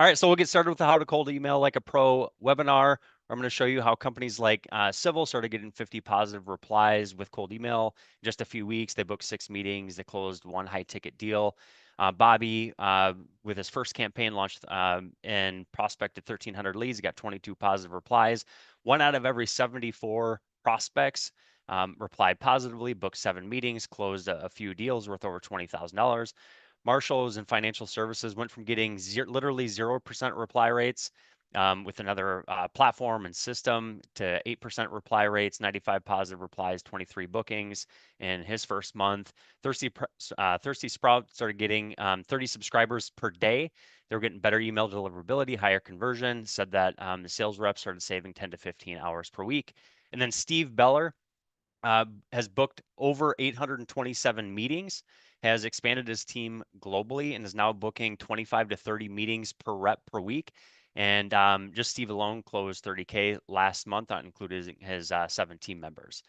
All right, so we'll get started with the how to cold email like a pro webinar. I'm going to show you how companies like Civil started getting 50 positive replies with cold email in just a few weeks. They booked 6 meetings. They closed 1 high ticket deal. Bobby, with his first campaign, launched and prospected 1,300 leads. He got 22 positive replies. 1 out of every 74 prospects replied positively, booked 7 meetings, closed a few deals worth over $20,000. Marshall's in financial services went from getting literally 0% reply rates with another platform and system to 8% reply rates, 95 positive replies, 23 bookings in his first month. Thirsty Sprout started getting 30 subscribers per day. They were getting better email deliverability, higher conversion, said that the sales reps started saving 10 to 15 hours per week. And then Steve Beller has booked over 827 meetings, has expanded his team globally, and is now booking 25 to 30 meetings per rep per week. And just Steve alone closed 30K last month, not including his 7 team members.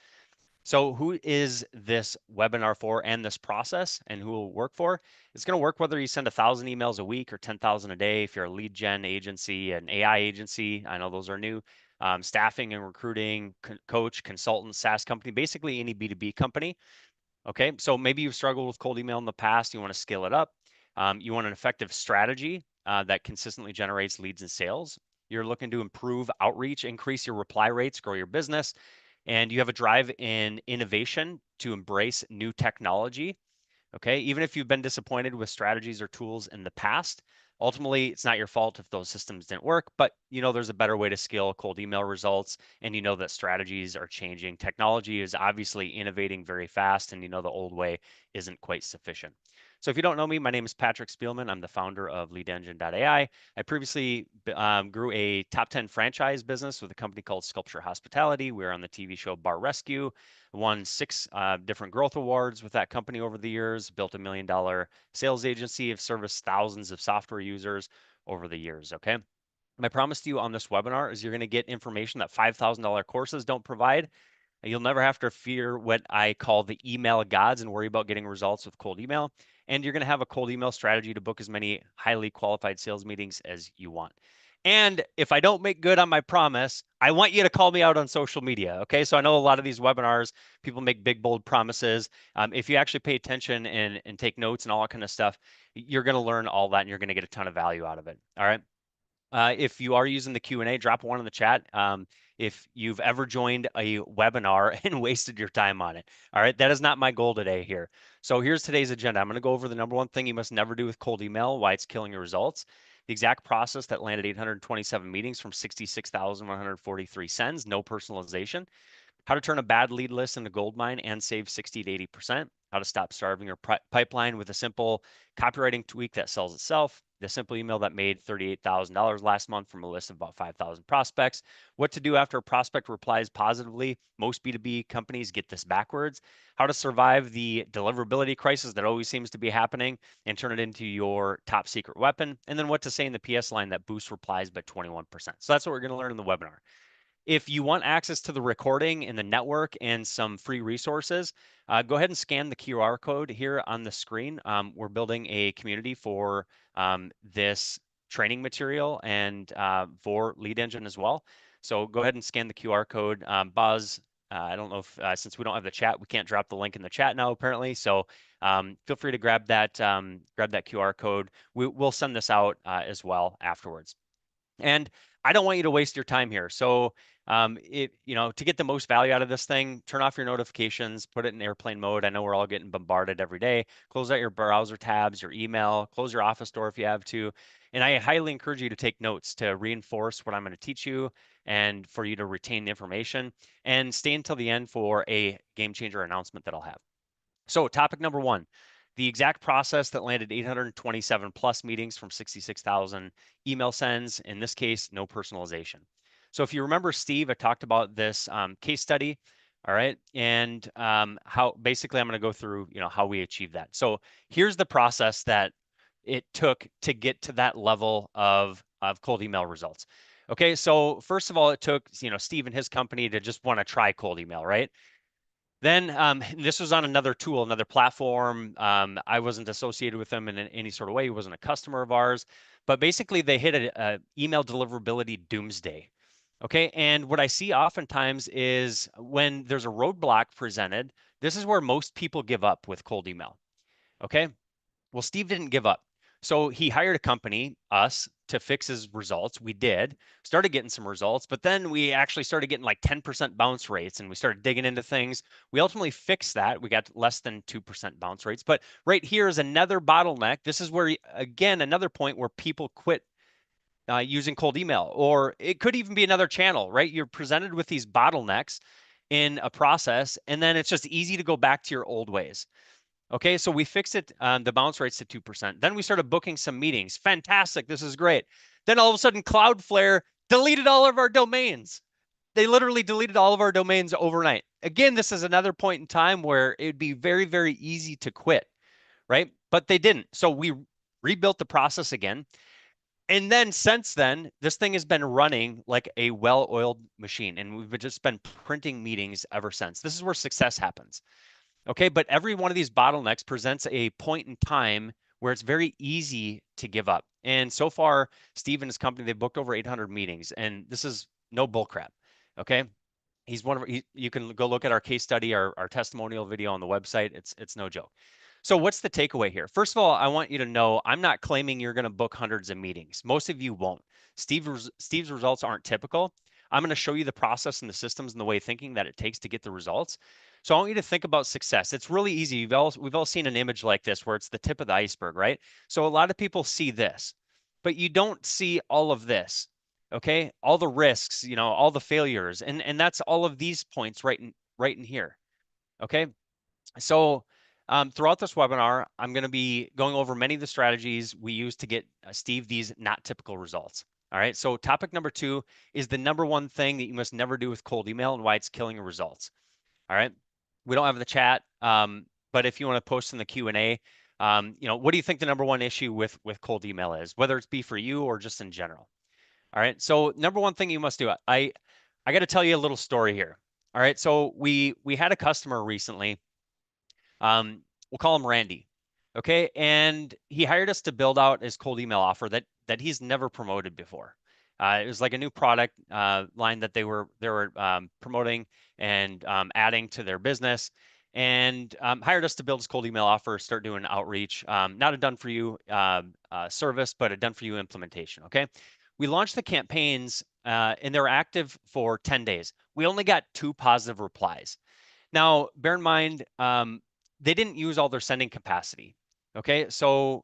So who is this webinar for and this process, and who will work for? It's going to work whether you send 1,000 emails a week or 10,000 a day. If you're a lead gen agency, an AI agency, I know those are new, staffing and recruiting, coach, consultant, SaaS company, basically any B2B company. Okay, so maybe you've struggled with cold email in the past. You want to scale it up. You want an effective strategy that consistently generates leads and sales. You're looking to improve outreach, increase your reply rates, grow your business, and you have a drive in innovation to embrace new technology. Okay, even if you've been disappointed with strategies or tools in the past, ultimately it's not your fault if those systems didn't work, but you know there's a better way to scale cold email results, and you know that strategies are changing. Technology is obviously innovating very fast, and you know the old way isn't quite sufficient. So if you don't know me, my name is Patrick Spielman. I'm the founder of LeadEngine.ai. I previously grew a top 10 franchise business with a company called Sculpture Hospitality. We were on the TV show Bar Rescue, won 6 different growth awards with that company over the years, built $1 million sales agency, have serviced thousands of software users over the years, okay? My promise to you on this webinar is you're going to get information that $5,000 courses don't provide. You'll never have to fear what I call the email gods and worry about getting results with cold email. And you're going to have a cold email strategy to book as many highly qualified sales meetings as you want. And if I don't make good on my promise, I want you to call me out on social media. Okay. So I know a lot of these webinars, people make big, bold promises. If you actually pay attention and take notes and all that kind of stuff, you're going to learn all that and you're going to get a ton of value out of it. All right. If you are using the Q&A, drop one in the chat. If you've ever joined a webinar and wasted your time on it. All right, that is not my goal today here. So here's today's agenda. I'm going to go over the number 1 thing you must never do with cold email, why it's killing your results, the exact process that landed 827 meetings from 66,143 sends, no personalization, how to turn a bad lead list into gold mine and save 60 to 80%, how to stop starving your pipeline with a simple copywriting tweak that sells itself, the simple email that made $38,000 last month from a list of about 5,000 prospects, what to do after a prospect replies positively. Most B2B companies get this backwards, how to survive the deliverability crisis that always seems to be happening and turn it into your top secret weapon, and then what to say in the PS line that boosts replies by 21%. So that's what we're going to learn in the webinar. If you want access to the recording and the network and some free resources, go ahead and scan the QR code here on the screen. We're building a community for this training material and for Lead Engine as well. So go ahead and scan the QR code. Buzz, I don't know if, since we don't have the chat, we can't drop the link in the chat now apparently. So feel free to grab that QR code. We'll send this out as well afterwards. And I don't want you to waste your time here. So to get the most value out of this thing, turn off your notifications, put it in airplane mode. I know we're all getting bombarded every day. Close out your browser tabs, your email, close your office door if you have to. And I highly encourage you to take notes to reinforce what I'm going to teach you and for you to retain the information, and stay until the end for a game changer announcement that I'll have. So topic number 1, the exact process that landed 827 plus meetings from 66,000 email sends. In this case, no personalization. So if you remember, Steve, I talked about this case study. All right. And how basically I'm going to go through, how we achieve that. So here's the process that it took to get to that level of cold email results. Okay. So first of all, it took, Steve and his company to just want to try cold email, right? Then this was on another tool, another platform. I wasn't associated with them in any sort of way. He wasn't a customer of ours. but basically they hit a email deliverability doomsday. Okay, and what I see oftentimes is when there's a roadblock presented, this is where most people give up with cold email. Okay, well, Steve didn't give up. So he hired a company, us, to fix his results. We did, started getting some results, but then we actually started getting like 10% bounce rates and we started digging into things. We ultimately fixed that. We got less than 2% bounce rates. But right here is another bottleneck. This is where, again, another point where people quit using cold email, or it could even be another channel, right? You're presented with these bottlenecks in a process, and then it's just easy to go back to your old ways. Okay, so we fixed it, the bounce rates to 2%. Then we started booking some meetings. Fantastic, this is great. Then all of a sudden, Cloudflare deleted all of our domains. They literally deleted all of our domains overnight. Again, this is another point in time where it would be very, very easy to quit, right? But they didn't. So we rebuilt the process again. And then since then, this thing has been running like a well-oiled machine, and we've just been printing meetings ever since. This is where success happens. Okay, but every one of these bottlenecks presents a point in time where it's very easy to give up. And so far, Steve and his company, they've booked over 800 meetings, and this is no bull crap. Okay, he's one of you can go look at our case study, our testimonial video on the website. It's no joke. So what's the takeaway here? First of all, I want you to know I'm not claiming you're going to book hundreds of meetings. Most of you won't. Steve's results aren't typical. I'm going to show you the process and the systems and the way of thinking that it takes to get the results. So I want you to think about success. It's really easy. We've all seen an image like this where it's the tip of the iceberg, right? So a lot of people see this, but you don't see all of this. Okay, all the risks, all the failures, and that's all of these points right in here. Okay, so throughout this webinar, I'm going to be going over many of the strategies we use to get Steve these not typical results. All right, so topic number 2 is the number one thing that you must never do with cold email and why it's killing your results. All right, we don't have the chat, but if you want to post in the Q&A, what do you think the number one issue with cold email is, whether it's be for you or just in general? All right, so number one thing you must do, I got to tell you a little story here. All right, so we had a customer recently. We'll call him Randy. Okay, and he hired us to build out his cold email offer that he's never promoted before. It was like a new product line that they were promoting and adding to their business, and hired us to build his cold email offer, start doing outreach. Not a done for you service, but a done for you implementation. Okay, we launched the campaigns and they were active for 10 days. We only got 2 positive replies. Now, bear in mind, they didn't use all their sending capacity. Okay, so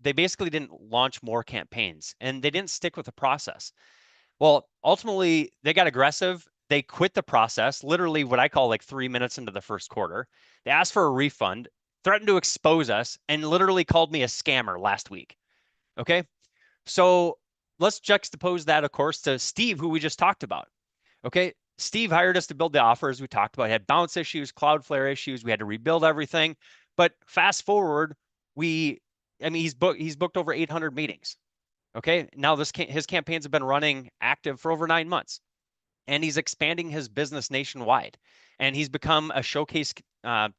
they basically didn't launch more campaigns and they didn't stick with the process. Well, ultimately, they got aggressive. They quit the process, literally what I call like 3 minutes into the first quarter. They asked for a refund, threatened to expose us, and literally called me a scammer last week. Okay, so let's juxtapose that, of course, to Steve, who we just talked about. Okay, Steve hired us to build the offer, as we talked about. He had bounce issues, Cloudflare issues. We had to rebuild everything. But fast forward, he's booked over 800 meetings. Okay, now his campaigns have been running active for over 9 months, and he's expanding his business nationwide. And he's become a showcase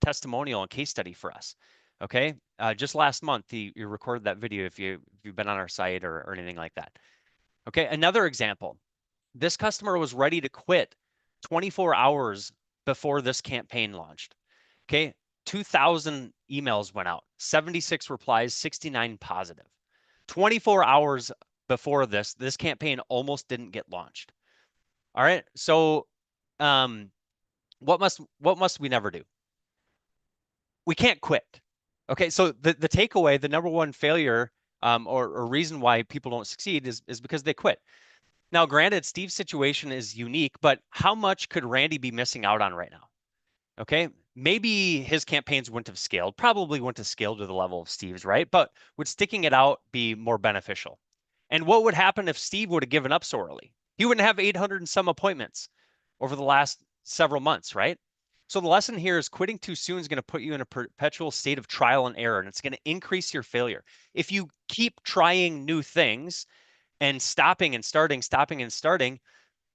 testimonial and case study for us. Okay, just last month he recorded that video if you've been on our site or anything like that. Okay, another example. This customer was ready to quit 24 hours before this campaign launched. Okay, 2,000 emails went out, 76 replies, 69 positive. 24 hours before this campaign almost didn't get launched. All right, so what must we never do? We can't quit. Okay, so the takeaway, the number one failure or reason why people don't succeed is because they quit. Now, granted, Steve's situation is unique, but how much could Randy be missing out on right now? Okay, maybe his campaigns wouldn't have scaled, probably wouldn't have scaled to the level of Steve's, right? But would sticking it out be more beneficial? And what would happen if Steve would have given up so early? He wouldn't have 800 and some appointments over the last several months, right? So the lesson here is quitting too soon is going to put you in a perpetual state of trial and error, and it's going to increase your failure. If you keep trying new things and stopping and starting,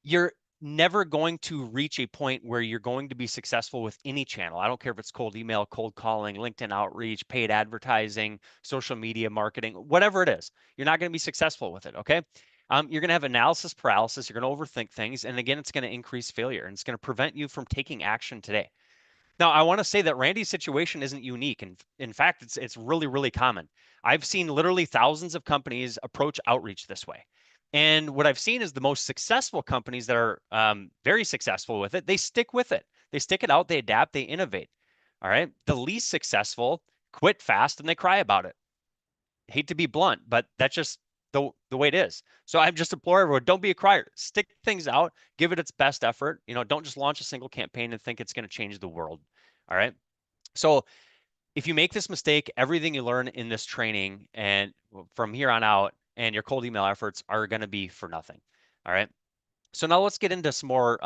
you're never going to reach a point where you're going to be successful with any channel. I don't care if it's cold email, cold calling, LinkedIn outreach, paid advertising, social media marketing, whatever it is. You're not going to be successful with it, okay? You're going to have analysis paralysis. You're going to overthink things. And again, it's going to increase failure and it's going to prevent you from taking action today. Now, I want to say that Randy's situation isn't unique. And in fact, it's really, really common. I've seen literally thousands of companies approach outreach this way. And what I've seen is the most successful companies that are very successful with it, they stick with it. They stick it out, they adapt, they innovate. All right. The least successful quit fast and they cry about it. Hate to be blunt, but that's just the way it is. So I'm just implore everyone, don't be a crier. Stick things out, give it its best effort. Don't just launch a single campaign and think it's going to change the world. All right. So if you make this mistake, everything you learn in this training and from here on out and your cold email efforts are going to be for nothing. All right. So now let's get into some more,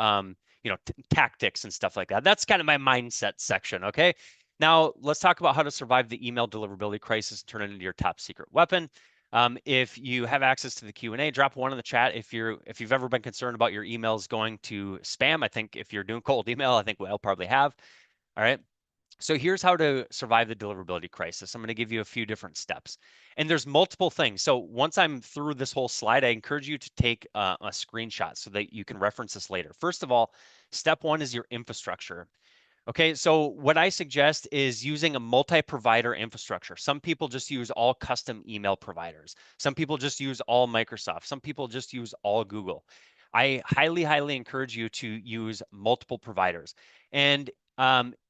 tactics and stuff like that. That's kind of my mindset section. Okay. Now let's talk about how to survive the email deliverability crisis and turn it into your top secret weapon. If you have access to the Q&A, drop one in the chat. If you've ever been concerned about your emails going to spam, I think if you're doing cold email, I think we'll probably have. All right. So here's how to survive the deliverability crisis. I'm going to give you a few different steps. And there's multiple things. So once I'm through this whole slide, I encourage you to take a screenshot so that you can reference this later. First of all, step one is your infrastructure. Okay, so what I suggest is using a multi-provider infrastructure. Some people just use all custom email providers. Some people just use all Microsoft. Some people just use all Google. I highly, highly encourage you to use multiple providers. And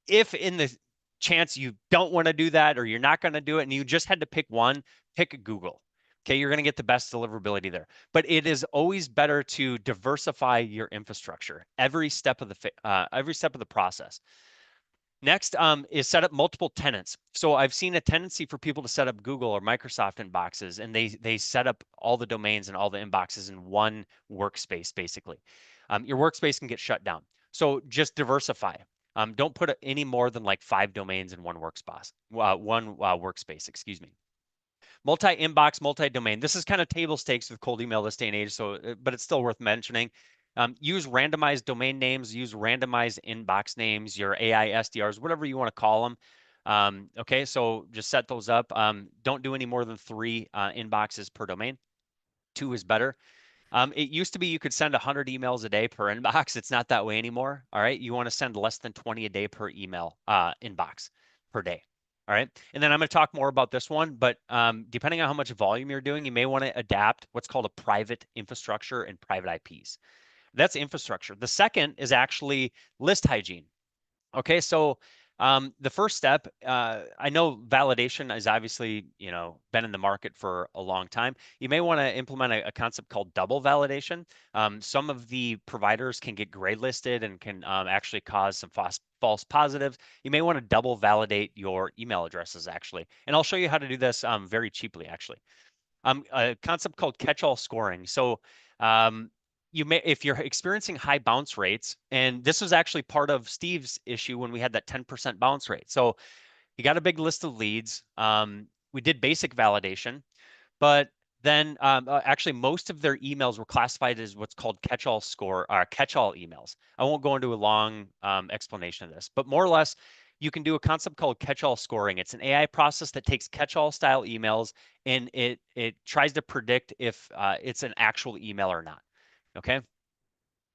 if in the chance you don't want to do that or you're not going to do it and you just had to pick one, pick Google. Okay, you're going to get the best deliverability there. But it is always better to diversify your infrastructure every step of the process. Next is set up multiple tenants. So I've seen a tendency for people to set up Google or Microsoft inboxes, and they set up all the domains and all the inboxes in one workspace, basically. Your workspace can get shut down. So just diversify. Don't put any more than like 5 domains in one workspace, excuse me. Multi-inbox, multi-domain. This is kind of table stakes with cold email this day and age, so but it's still worth mentioning. Use randomized domain names, use randomized inbox names, your AI SDRs, whatever you want to call them. Okay, so just set those up. Don't do any more than 3 inboxes per domain. 2 is better. It used to be you could send 100 emails a day per inbox. It's not that way anymore. All right, you want to send less than 20 a day per email inbox per day. All right. And then I'm going to talk more about this one, but depending on how much volume you're doing, you may want to adapt what's called a private infrastructure and private IPs. That's infrastructure. The second is actually list hygiene. Okay, so the first step, I know validation has obviously, been in the market for a long time. You may want to implement a concept called double validation. Some of the providers can get gray listed and can actually cause some false positives. You may want to double validate your email addresses actually. And I'll show you how to do this very cheaply actually. A concept called catch-all scoring. So you may, if you're experiencing high bounce rates, and this was actually part of Steve's issue when we had that 10% bounce rate. So you got a big list of leads. We did basic validation, but then actually most of their emails were classified as what's called catch-all score or catch-all emails. I won't go into a long explanation of this, but more or less, you can do a concept called catch-all scoring. It's an AI process that takes catch-all style emails and it tries to predict if it's an actual email or not. Okay.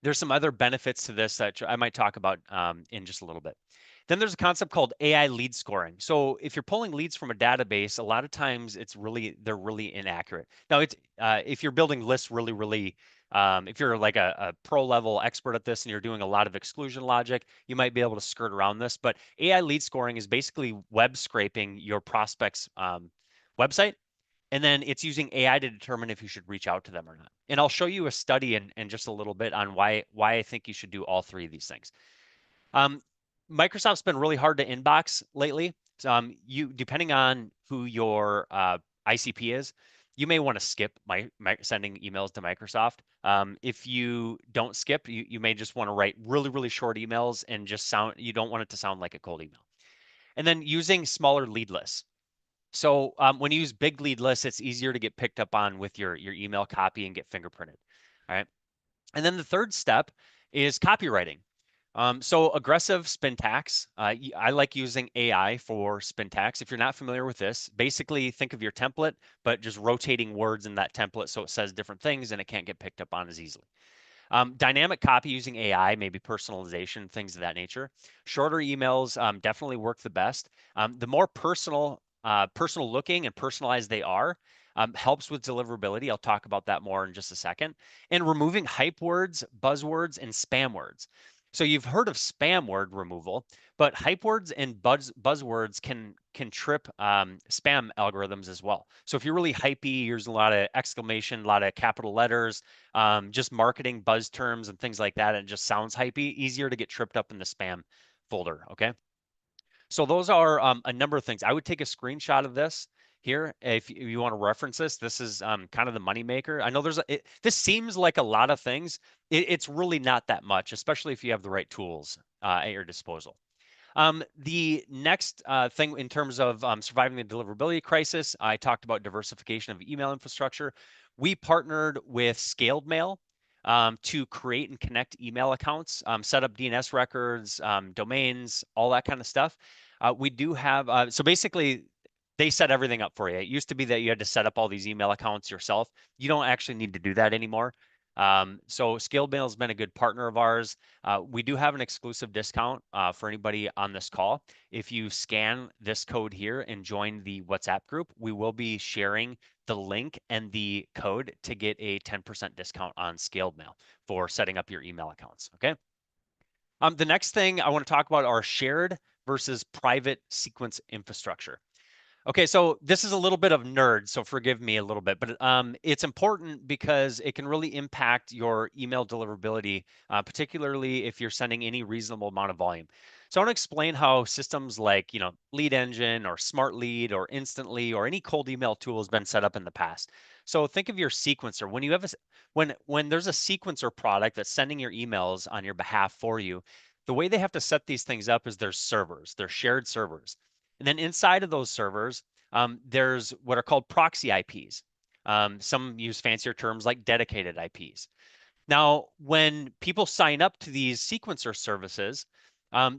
There's some other benefits to this that I might talk about in just a little bit. Then there's a concept called AI lead scoring. So if you're pulling leads from a database, a lot of times they're really inaccurate. Now it's if you're building lists really, if you're like a pro level expert at this and you're doing a lot of exclusion logic, you might be able to skirt around this. But AI lead scoring is basically web scraping your prospect's website, and then it's using AI to determine if you should reach out to them or not. And I'll show you a study in just a little bit on why I think you should do all 3 of these things. Microsoft's been really hard to inbox lately. You depending on who your ICP is, you may want to skip sending emails to Microsoft. If you don't skip, you may just want to write really short emails and just you don't want it to sound like a cold email. And then using smaller lead lists. So when you use big lead lists, it's easier to get picked up on with your email copy and get fingerprinted. All right. And then the third step is copywriting. So aggressive spin tax. I like using AI for spin tax. If you're not familiar with this, basically think of your template, but just rotating words in that template so it says different things and it can't get picked up on as easily. Dynamic copy using AI, maybe personalization, things of that nature. Shorter emails definitely work the best. The more personal looking and personalized they are, helps with deliverability. I'll talk about that more in just a second. And removing hype words, buzzwords, and spam words. So you've heard of spam word removal, but hype words and buzzwords can trip spam algorithms as well. So if you're really hypey, using a lot of exclamation, a lot of capital letters, just marketing buzz terms and things like that, and it just sounds hypey, easier to get tripped up in the spam folder. Okay. So those are a number of things. I would take a screenshot of this here if you want to reference this. This is kind of the moneymaker. I know this seems like a lot of things. It's really not that much, especially if you have the right tools at your disposal. The next thing in terms of surviving the deliverability crisis, I talked about diversification of email infrastructure. We partnered with Scaled Mail to create and connect email accounts, set up DNS records, domains, all that kind of stuff. We do have, so basically, they set everything up for you. It used to be that you had to set up all these email accounts yourself. You don't actually need to do that anymore. So Scaled Mail has been a good partner of ours. We do have an exclusive discount for anybody on this call. If you scan this code here and join the WhatsApp group, we will be sharing the link and the code to get a 10% discount on Scaled Mail for setting up your email accounts. Okay. The next thing I want to talk about are shared versus private sequence infrastructure. Okay, so this is a little bit of nerd, so forgive me a little bit, but it's important because it can really impact your email deliverability, particularly if you're sending any reasonable amount of volume. So I want to explain how systems like, Lead Engine or Smart Lead or Instantly or any cold email tool has been set up in the past. So think of your sequencer. When you have when there's a sequencer product that's sending your emails on your behalf for you, the way they have to set these things up is there's servers, they're shared servers. And then inside of those servers, there's what are called proxy IPs. Some use fancier terms like dedicated IPs. Now, when people sign up to these sequencer services,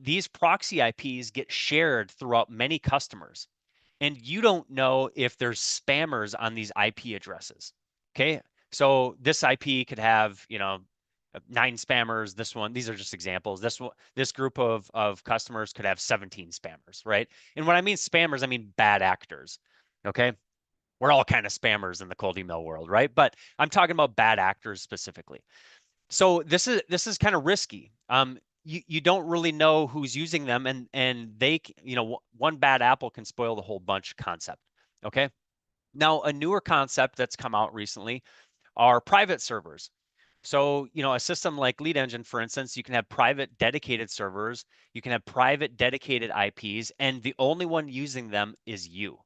these proxy IPs get shared throughout many customers. And you don't know if there's spammers on these IP addresses. Okay. So this IP could have, 9 spammers. This one, these are just examples. This group of customers could have 17 spammers, right? And when I mean spammers, I mean bad actors. Okay. We're all kind of spammers in the cold email world, right? But I'm talking about bad actors specifically. So this is kind of risky. You don't really know who's using them, and they, one bad apple can spoil the whole bunch concept. Okay. Now, a newer concept that's come out recently are private servers. So, a system like Lead Engine, for instance, you can have private dedicated servers, you can have private dedicated IPs, and the only one using them is you.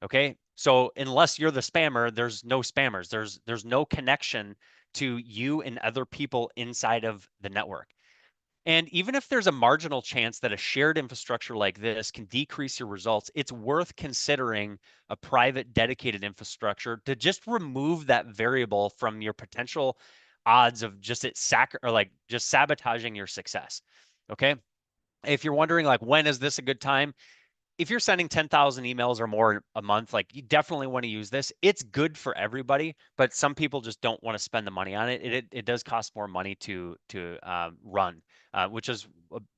Okay. So unless you're the spammer, there's no spammers. There's no connection to you and other people inside of the network. And even if there's a marginal chance that a shared infrastructure like this can decrease your results, it's worth considering a private dedicated infrastructure to just remove that variable from your potential odds of just just sabotaging your success. Okay. If you're wondering like when is this a good time? If you're sending 10,000 emails or more a month, like you definitely want to use this. It's good for everybody, but some people just don't want to spend the money on it. It does cost more money to run, which is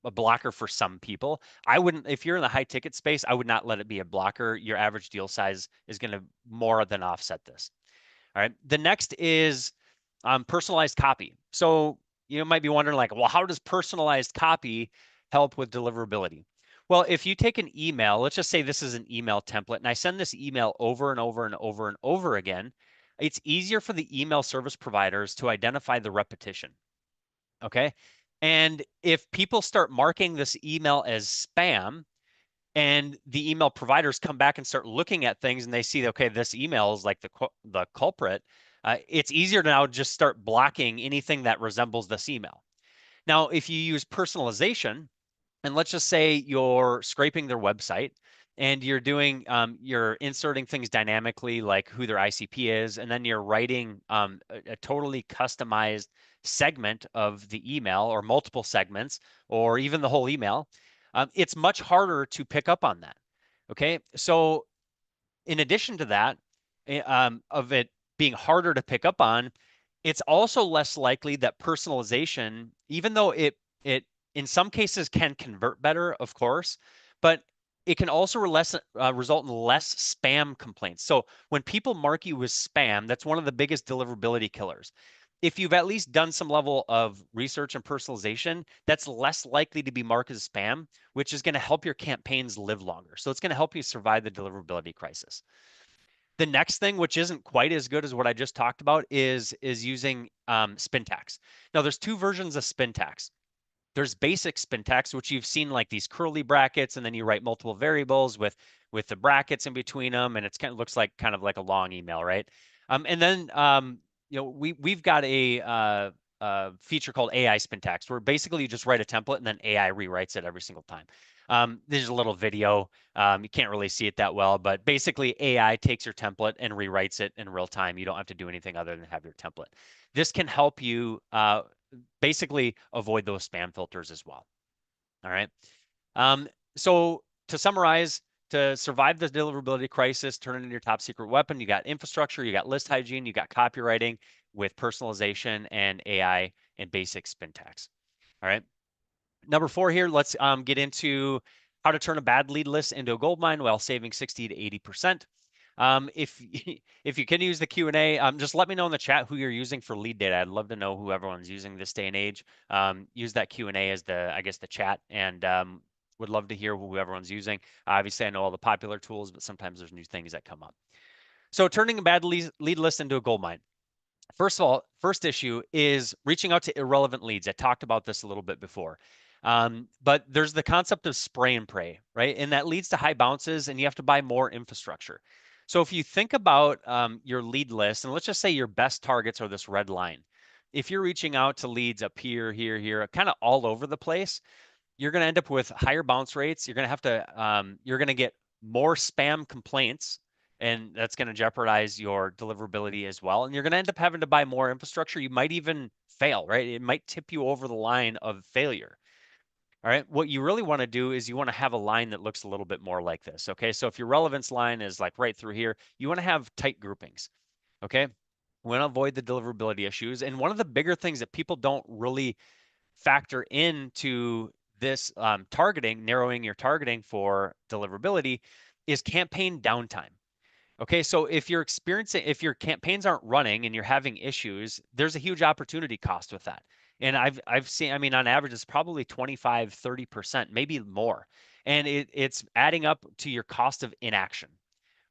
a blocker for some people. I wouldn't, if you're in the high ticket space, I would not let it be a blocker. Your average deal size is going to more than offset this. All right. The next is personalized copy. So you might be wondering like, well, how does personalized copy help with deliverability? Well, if you take an email, let's just say this is an email template, and I send this email over and over and over and over again, it's easier for the email service providers to identify the repetition. Okay. And if people start marking this email as spam, and the email providers come back and start looking at things and they see, okay, this email is like the culprit, it's easier to now just start blocking anything that resembles this email. Now, if you use personalization, and let's just say you're scraping their website and you're inserting things dynamically like who their ICP is, and then you're writing a totally customized segment of the email or multiple segments or even the whole email, it's much harder to pick up on that. Okay, so in addition to that, of it being harder to pick up on, it's also less likely that personalization, even though it in some cases can convert better, of course, but it can also result in less spam complaints. So when people mark you as spam, that's one of the biggest deliverability killers. If you've at least done some level of research and personalization, that's less likely to be marked as spam, which is going to help your campaigns live longer. So it's going to help you survive the deliverability crisis. The next thing, which isn't quite as good as what I just talked about, is using spin tags. Now, there's two versions of spin tags. There's basic spin tags, which you've seen like these curly brackets, and then you write multiple variables with the brackets in between them, and it's looks like kind of like a long email, right? And then we've got a feature called AI spin tags, where basically you just write a template and then AI rewrites it every single time. There's a little video. You can't really see it that well, but basically AI takes your template and rewrites it in real time. You don't have to do anything other than have your template. This can help you basically avoid those spam filters as well. All right. So to summarize, to survive the deliverability crisis, turn it into your top secret weapon, you got infrastructure, you got list hygiene, you got copywriting with personalization and AI and basic spin tags. All right. Number 4 here, let's get into how to turn a bad lead list into a gold mine while saving 60 to 80%. If if you can use the Q&A, just let me know in the chat who you're using for lead data. I'd love to know who everyone's using this day and age. Use that Q&A as I guess the chat, and would love to hear who everyone's using. Obviously, I know all the popular tools, but sometimes there's new things that come up. So turning a bad lead list into a gold mine. First of all, first issue is reaching out to irrelevant leads. I talked about this a little bit before. But there's the concept of spray and pray, right? And that leads to high bounces, and you have to buy more infrastructure. So if you think about your lead list, and let's just say your best targets are this red line. If you're reaching out to leads up here, here, kind of all over the place, you're going to end up with higher bounce rates. You're going to have to, you're going to get more spam complaints, and that's going to jeopardize your deliverability as well. And you're going to end up having to buy more infrastructure. You might even fail, right? It might tip you over the line of failure. All right. What you really want to do is you want to have a line that looks a little bit more like this. Okay. So if your relevance line is like right through here, you want to have tight groupings. Okay. We want to avoid the deliverability issues. And one of the bigger things that people don't really factor into this targeting, narrowing your targeting for deliverability, is campaign downtime. Okay, so if you're experiencing, if your campaigns aren't running and you're having issues, there's a huge opportunity cost with that. And I've seen, I mean, on average, it's probably 25, 30%, maybe more. And it's adding up to your cost of inaction.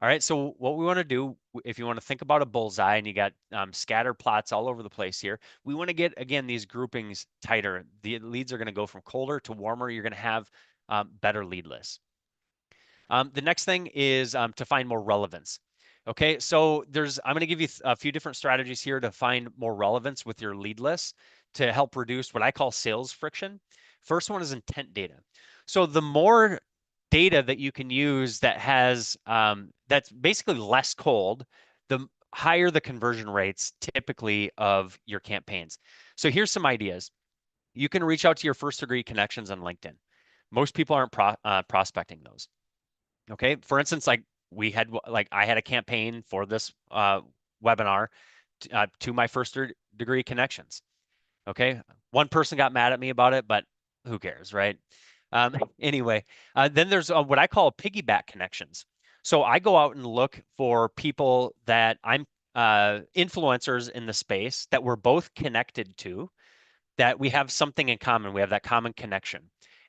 All right, so what we want to do, if you want to think about a bullseye and you got scatter plots all over the place here, we want to get, again, these groupings tighter. The leads are going to go from colder to warmer. You're going to have better lead lists. The next thing is to find more relevance. Okay, so I'm going to give you a few different strategies here to find more relevance with your lead lists to help reduce what I call sales friction. First one is intent data. So the more data that you can use that has that's basically less cold, the higher the conversion rates typically of your campaigns. So here's some ideas. You can reach out to your first degree connections on LinkedIn. Most people aren't prospecting those. Okay, for instance, I had a campaign for this webinar to my first degree connections. Okay, one person got mad at me about it, but who cares, right? Anyway, then there's what I call piggyback connections. So I go out and look for people that I'm influencers in the space that we're both connected to, that we have something in common. We have that common connection.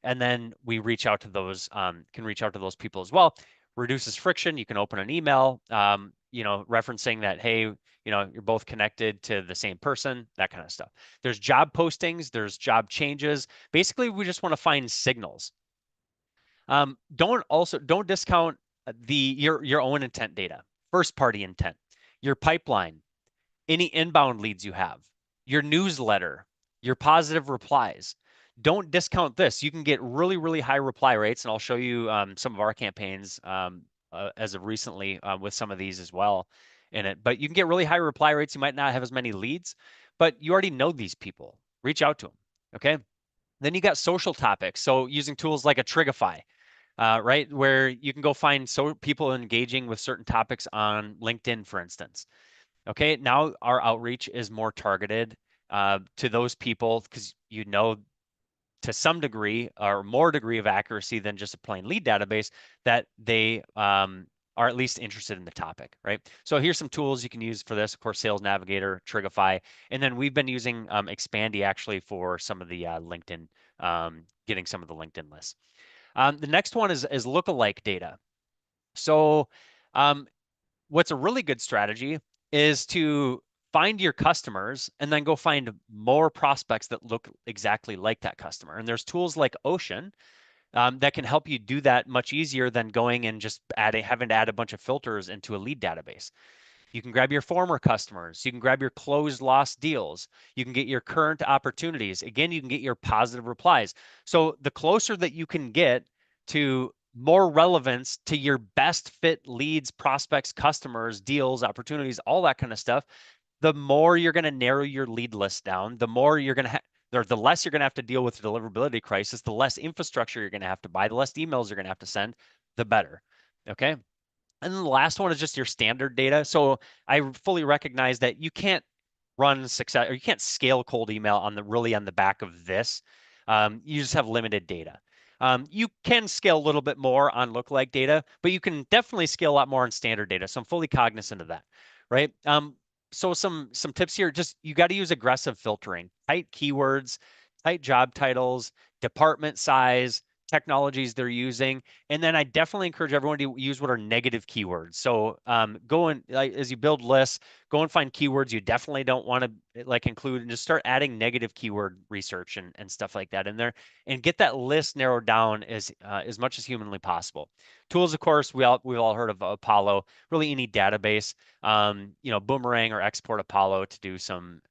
And then we reach out to those, can reach out to those people as well. Reduces friction. You can open an email, referencing that, hey, you're both connected to the same person, that kind of stuff. There's job postings, there's job changes. Basically, we just want to find signals. Don't discount your own intent data, first party intent, your pipeline, any inbound leads you have, your newsletter, your positive replies. don't discount this. You can get really, really high reply rates, and I'll show you some of our campaigns as of recently with some of these as well in it. But you can get really high reply rates. You might not have as many leads, but you already know these people. Reach out to them. Okay. Then you got social topics. So using tools like a Trigify, right, where you can go find people engaging with certain topics on LinkedIn, for instance. Okay, now our outreach is more targeted to those people because you know to some degree or more degree of accuracy than just a plain lead database that they are at least interested in the topic, right? So here's some tools you can use for this. Of course, Sales Navigator, Trigify, and then we've been using Expandy actually for some of the LinkedIn, getting some of the LinkedIn lists. The next one is lookalike data. So what's a really good strategy is to find your customers and then go find more prospects that look exactly like that customer. And there's tools like Ocean that can help you do that much easier than going and just having to add a bunch of filters into a lead database. You can grab your former customers. You can grab your closed lost deals. You can get your current opportunities. Again, you can get your positive replies. So the closer that you can get to more relevance to your best fit leads, prospects, customers, deals, opportunities, all that kind of stuff, the more you're going to narrow your lead list down, the more you're going to or the less you're going to have to deal with the deliverability crisis, the less infrastructure you're going to have to buy, the less emails you're going to have to send, the better. Okay. And then the last one is just your standard data. So I fully recognize that you can't run success or you can't scale cold email on the back of this. You just have limited data. You can scale a little bit more on lookalike data, but you can definitely scale a lot more on standard data. So I'm fully cognizant of that, right? So some tips here, just you got to use aggressive filtering, tight keywords, tight job titles, department size, technologies they're using. And then I definitely encourage everyone to use what are negative keywords. So go and like, as you build lists, go and find keywords you definitely don't want to like include and just start adding negative keyword research and stuff like that in there and get that list narrowed down as much as humanly possible. Tools, of course, we've all heard of Apollo, really any database, Boomerang or Export Apollo to do some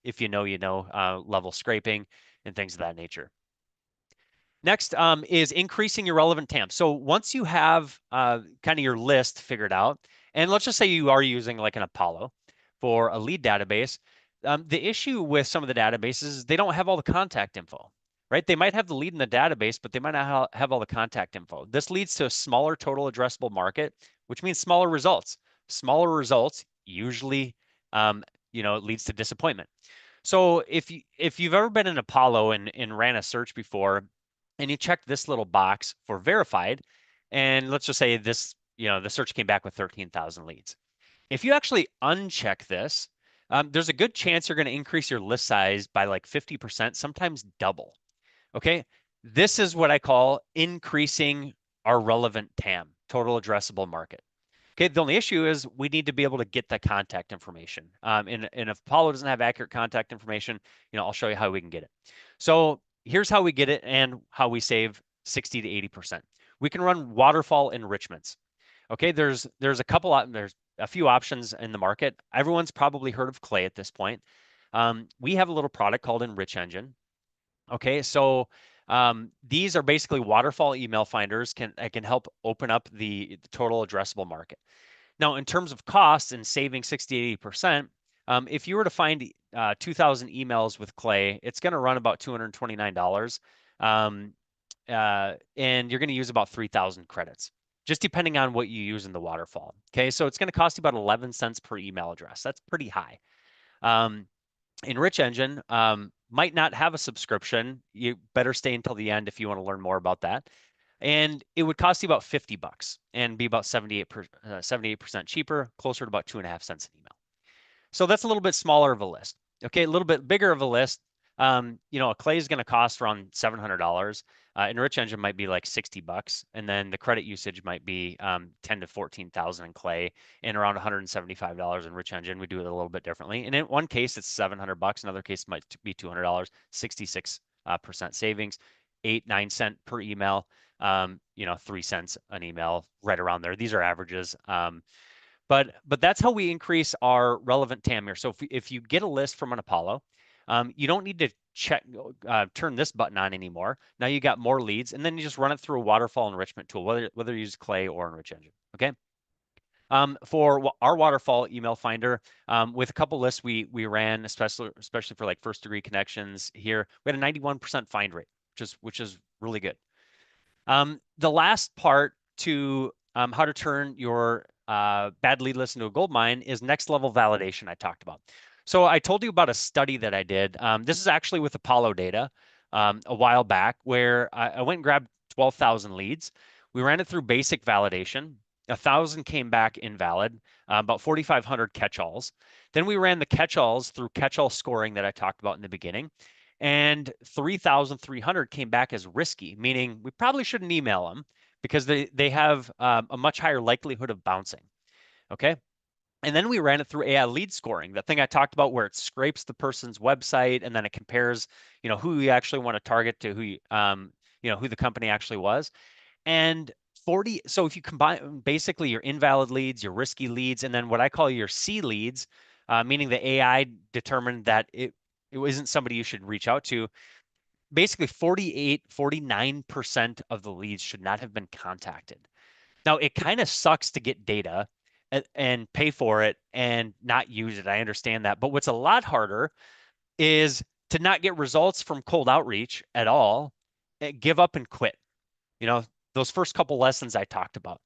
if you know, level scraping and things of that nature. Next is increasing your relevant TAM. So once you have kind of your list figured out, and let's just say you are using like an Apollo for a lead database, the issue with some of the databases is they don't have all the contact info, right? They might have the lead in the database, but they might not have all the contact info. This leads to a smaller total addressable market, which means smaller results. Smaller results usually, it leads to disappointment. So if you've ever been in Apollo and ran a search before, and you check this little box for verified, and let's just say this, the search came back with 13,000 leads. If you actually uncheck this, there's a good chance you're going to increase your list size by like 50%, sometimes double. Okay. This is what I call increasing our relevant TAM, total addressable market. Okay, the only issue is we need to be able to get the contact information. And if Apollo doesn't have accurate contact information, I'll show you how we can get it. So here's how we get it and how we save 60 to 80%. We can run waterfall enrichments. Okay, there's a few options in the market. Everyone's probably heard of Clay at this point. We have a little product called Enrich Engine. Okay, so these are basically waterfall email finders can help open up the total addressable market. Now, in terms of costs and saving 60 to 80%, if you were to find 2,000 emails with Clay, it's going to run about $229. And you're going to use about 3,000 credits, just depending on what you use in the waterfall. Okay, so it's going to cost you about 11 cents per email address. That's pretty high. Enrich Engine might not have a subscription. You better stay until the end if you want to learn more about that. And it would cost you about $50 and be about 78% cheaper, closer to about 2.5 cents an email. So that's a little bit smaller of a list. Okay, a little bit bigger of a list. A Clay is going to cost around $700. Enrich Engine might be like $60, and then the credit usage might be 10 to 14,000 in Clay, and around $175 in Enrich Engine. We do it a little bit differently. And in one case, it's $700. Another case might be $200. 66% savings, 9 cents per email. 3 cents an email, right around there. These are averages. But that's how we increase our relevant TAM here. So if you get a list from an Apollo, you don't need to turn this button on anymore. Now you got more leads, and then you just run it through a waterfall enrichment tool, whether you use Clay or Enrich Engine. Okay. For our waterfall email finder, with a couple lists we ran, especially for like first degree connections here, we had a 91% find rate, which is really good. The last part to how to turn your bad lead list into a gold mine is next level validation I talked about. So I told you about a study that I did. This is actually with Apollo data a while back where I went and grabbed 12,000 leads. We ran it through basic validation. 1,000 came back invalid, about 4,500 catch-alls. Then we ran the catch-alls through catch-all scoring that I talked about in the beginning. And 3,300 came back as risky, meaning we probably shouldn't email them because they have a much higher likelihood of bouncing. Okay. And then we ran it through AI lead scoring, the thing I talked about where it scrapes the person's website and then it compares, who you actually want to target to who the company actually was. And so if you combine basically your invalid leads, your risky leads, and then what I call your C leads, meaning the AI determined that it isn't somebody you should reach out to. Basically 49% of the leads should not have been contacted. Now, it kind of sucks to get data and pay for it and not use it. I understand that. But what's a lot harder is to not get results from cold outreach at all, give up and quit. Those first couple lessons I talked about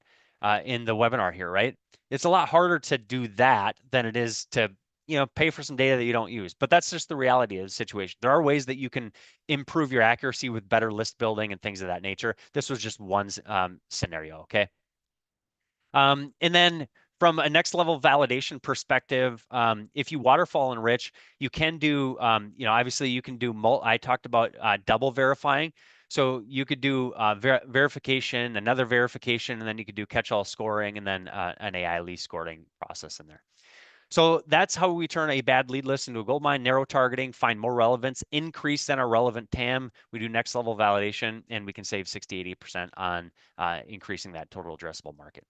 in the webinar here, right? It's a lot harder to do that than it is to, pay for some data that you don't use. But that's just the reality of the situation. There are ways that you can improve your accuracy with better list building and things of that nature. This was just one scenario, okay? And then from a next level validation perspective, if you waterfall enrich, you can do, obviously you can do, I talked about double verifying. So you could do verification, another verification, and then you could do catch-all scoring and then an AI lead scoring process in there. So that's how we turn a bad lead list into a gold mine, narrow targeting, find more relevance, increase then our relevant TAM. We do next level validation, and we can save 60, 80% on increasing that total addressable market.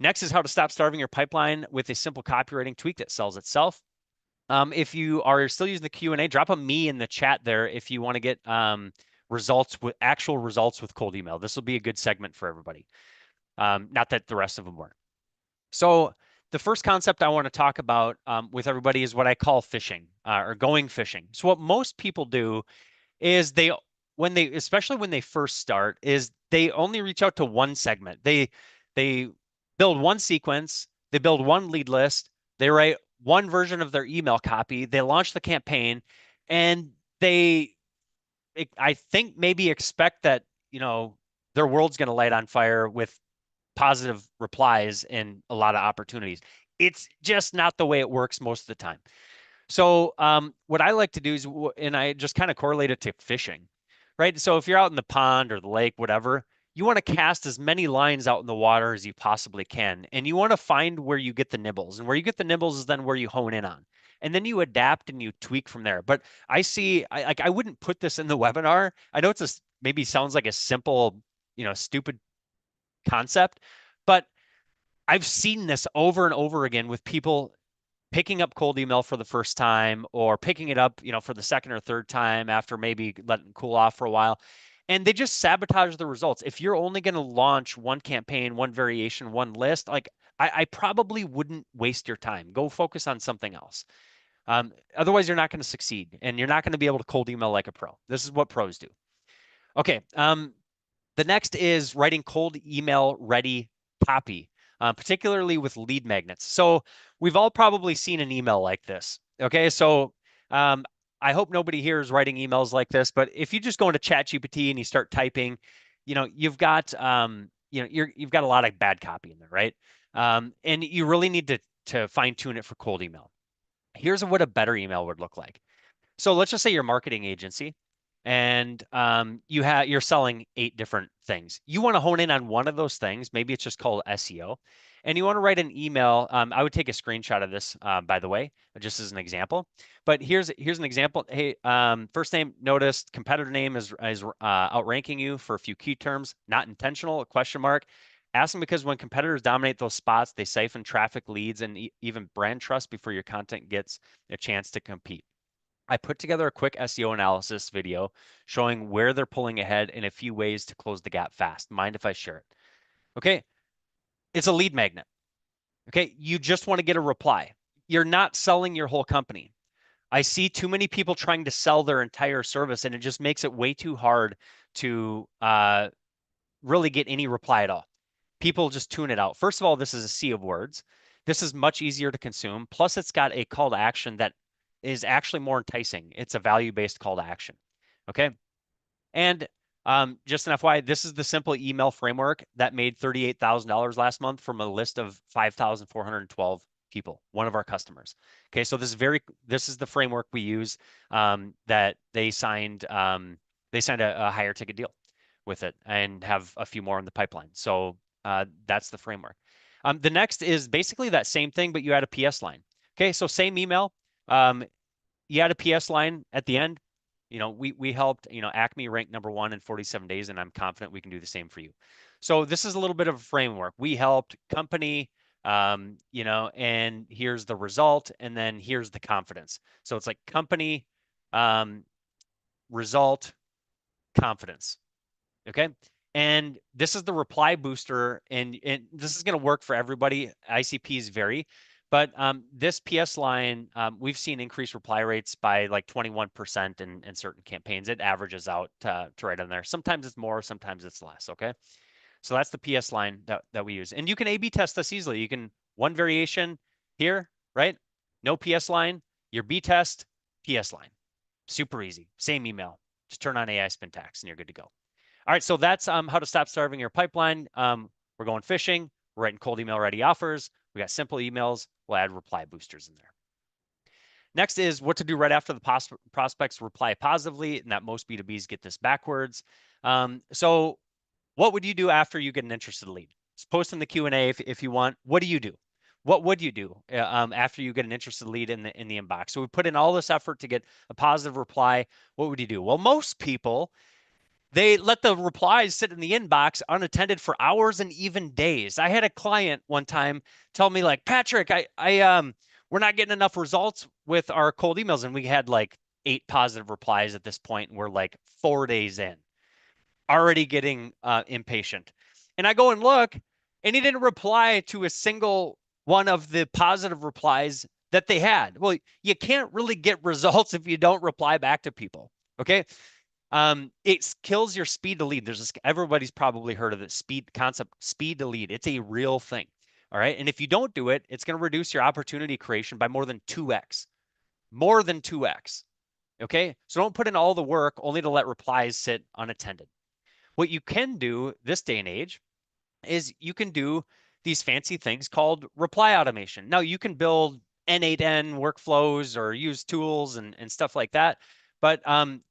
Next is how to stop starving your pipeline with a simple copywriting tweak that sells itself. If you are still using the Q&A, drop a me in the chat there if you want to get actual results with cold email. This will be a good segment for everybody. Not that the rest of them weren't. So the first concept I want to talk about with everybody is what I call fishing or going fishing. So what most people do is especially when they first start, is they only reach out to one segment. They build one sequence, they build one lead list, they write one version of their email copy, they launch the campaign, and I think maybe expect that, their world's going to light on fire with positive replies and a lot of opportunities. It's just not the way it works most of the time. So what I like to do is, and I just kind of correlate it to fishing, right? So if you're out in the pond or the lake, whatever, you want to cast as many lines out in the water as you possibly can. And you want to find where you get the nibbles. And where you get the nibbles is then where you hone in on. And then you adapt and you tweak from there. But I wouldn't put this in the webinar. I know maybe sounds like a simple, stupid concept, but I've seen this over and over again with people picking up cold email for the first time or picking it up, for the second or third time after maybe letting it cool off for a while. And they just sabotage the results. If you're only going to launch one campaign, one variation, one list, like I probably wouldn't waste your time. Go focus on something else. Otherwise, you're not going to succeed and you're not going to be able to cold email like a pro. This is what pros do. Okay. The next is writing cold email ready copy, particularly with lead magnets. So we've all probably seen an email like this. Okay, so I hope nobody here is writing emails like this, but if you just go into ChatGPT and you start typing, you've got you've got a lot of bad copy in there, right? And you really need to fine tune it for cold email. Here's what a better email would look like. So let's just say you're a marketing agency and you're selling 8 different things. You want to hone in on one of those things. Maybe it's just called SEO. And you want to write an email. I would take a screenshot of this, by the way, just as an example. But here's an example. Hey, first name noticed, competitor name is outranking you for a few key terms, not intentional, a question mark. Ask them because when competitors dominate those spots, they siphon traffic, leads, and even brand trust before your content gets a chance to compete. I put together a quick SEO analysis video showing where they're pulling ahead and a few ways to close the gap fast. Mind if I share it? Okay. It's a lead magnet. Okay. You just want to get a reply. You're not selling your whole company. I see too many people trying to sell their entire service, and it just makes it way too hard to really get any reply at all. People just tune it out. First of all, this is a sea of words. This is much easier to consume. Plus, it's got a call to action that is actually more enticing. It's a value-based call to action. Okay. And just an FYI, this is the simple email framework that made $38,000 last month from a list of 5,412 people, one of our customers. Okay, so this is the framework we use that they signed a higher ticket deal with it and have a few more in the pipeline. So that's the framework. The next is basically that same thing, but you add a PS line. Okay, so same email. You add a PS line at the end. We helped, Acme rank #1 in 47 days, and I'm confident we can do the same for you. So this is a little bit of a framework. We helped company, and here's the result, and then here's the confidence. So it's like company, result, confidence. Okay. And this is the reply booster, and this is going to work for everybody. ICPs vary, but this PS line, we've seen increased reply rates by like 21% in certain campaigns. It averages out to right on there. Sometimes it's more, sometimes it's less. Okay. So that's the PS line that we use. And you can A/B test this easily. You can one variation here, right? No PS line, your B test, PS line. Super easy. Same email. Just turn on AI spin tax and you're good to go. All right, so that's how to stop starving your pipeline. We're going fishing. We're writing cold email ready offers. We got simple emails. We'll add reply boosters in there. Next is what to do right after the prospects reply positively, and that most B2Bs get this backwards. So what would you do after you get an interested lead? Just post in the Q&A if you want. What do you do? What would you do after you get an interested lead in the inbox? So we put in all this effort to get a positive reply. What would you do? Well, most people, they let the replies sit in the inbox unattended for hours and even days. I had a client one time tell me like, Patrick, we're not getting enough results with our cold emails. And we had like 8 positive replies at this point. And we're like 4 days in, already getting impatient. And I go and look, and he didn't reply to a single one of the positive replies that they had. Well, you can't really get results if you don't reply back to people. Okay. It kills your speed to lead. Everybody's probably heard of the speed to lead. It's a real thing. All right. And if you don't do it, it's going to reduce your opportunity creation by more than 2x. More than 2x. Okay. So don't put in all the work only to let replies sit unattended. What you can do this day and age is you can do these fancy things called reply automation. Now you can build N8N workflows or use tools and stuff like that. But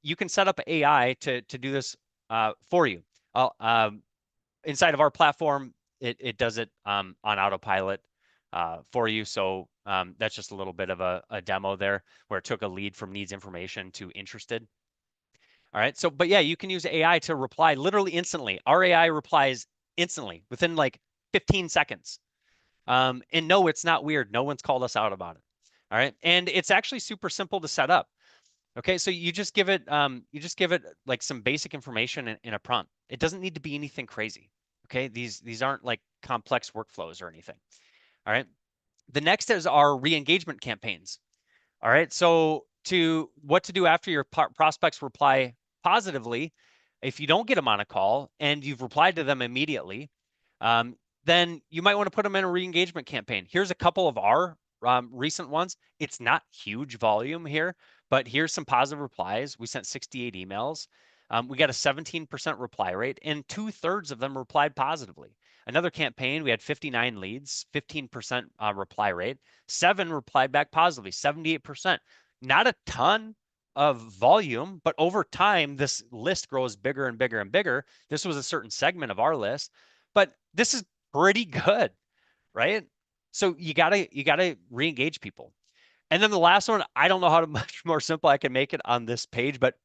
you can set up AI to do this for you. Inside of our platform, it does it on autopilot for you. So that's just a little bit of a demo there where it took a lead from needs information to interested. All right. So, but yeah, you can use AI to reply literally instantly. Our AI replies instantly within like 15 seconds. And no, it's not weird. No one's called us out about it. All right. And it's actually super simple to set up. Okay, so you just give it like some basic information in a prompt. It doesn't need to be anything crazy. Okay, these aren't like complex workflows or anything. All right. The next is our re-engagement campaigns. All right. So what to do after your prospects reply positively, if you don't get them on a call and you've replied to them immediately, then you might want to put them in a re-engagement campaign. Here's a couple of our recent ones. It's not huge volume here, but here's some positive replies. We sent 68 emails. We got a 17% reply rate, and 2/3 of them replied positively. Another campaign, we had 59 leads, 15% reply rate. 7 replied back positively, 78%. Not a ton of volume, but over time, this list grows bigger and bigger and bigger. This was a certain segment of our list, but this is pretty good, right? So you gotta re-engage people. And then the last one, I don't know how much more simple I can make it on this page, but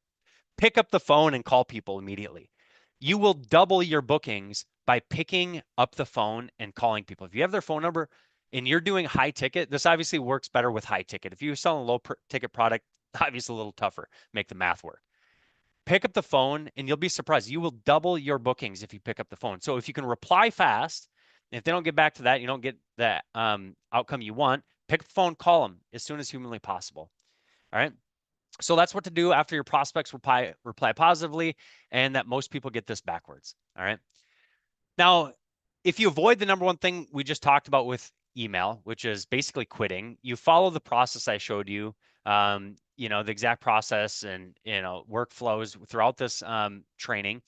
pick up the phone and call people immediately. You will double your bookings by picking up the phone and calling people. If you have their phone number and you're doing high ticket, this obviously works better with high ticket. If you sell a low ticket product, obviously a little tougher, make the math work. Pick up the phone and you'll be surprised. You will double your bookings if you pick up the phone. So if you can reply fast, if they don't get back to that, you don't get the outcome you want, pick up the phone, call them as soon as humanly possible. All right. So that's what to do after your prospects reply positively, and that most people get this backwards. All right. Now, if you avoid the number one thing we just talked about with email, which is basically quitting, you follow the process I showed you, the exact process and, workflows throughout this training,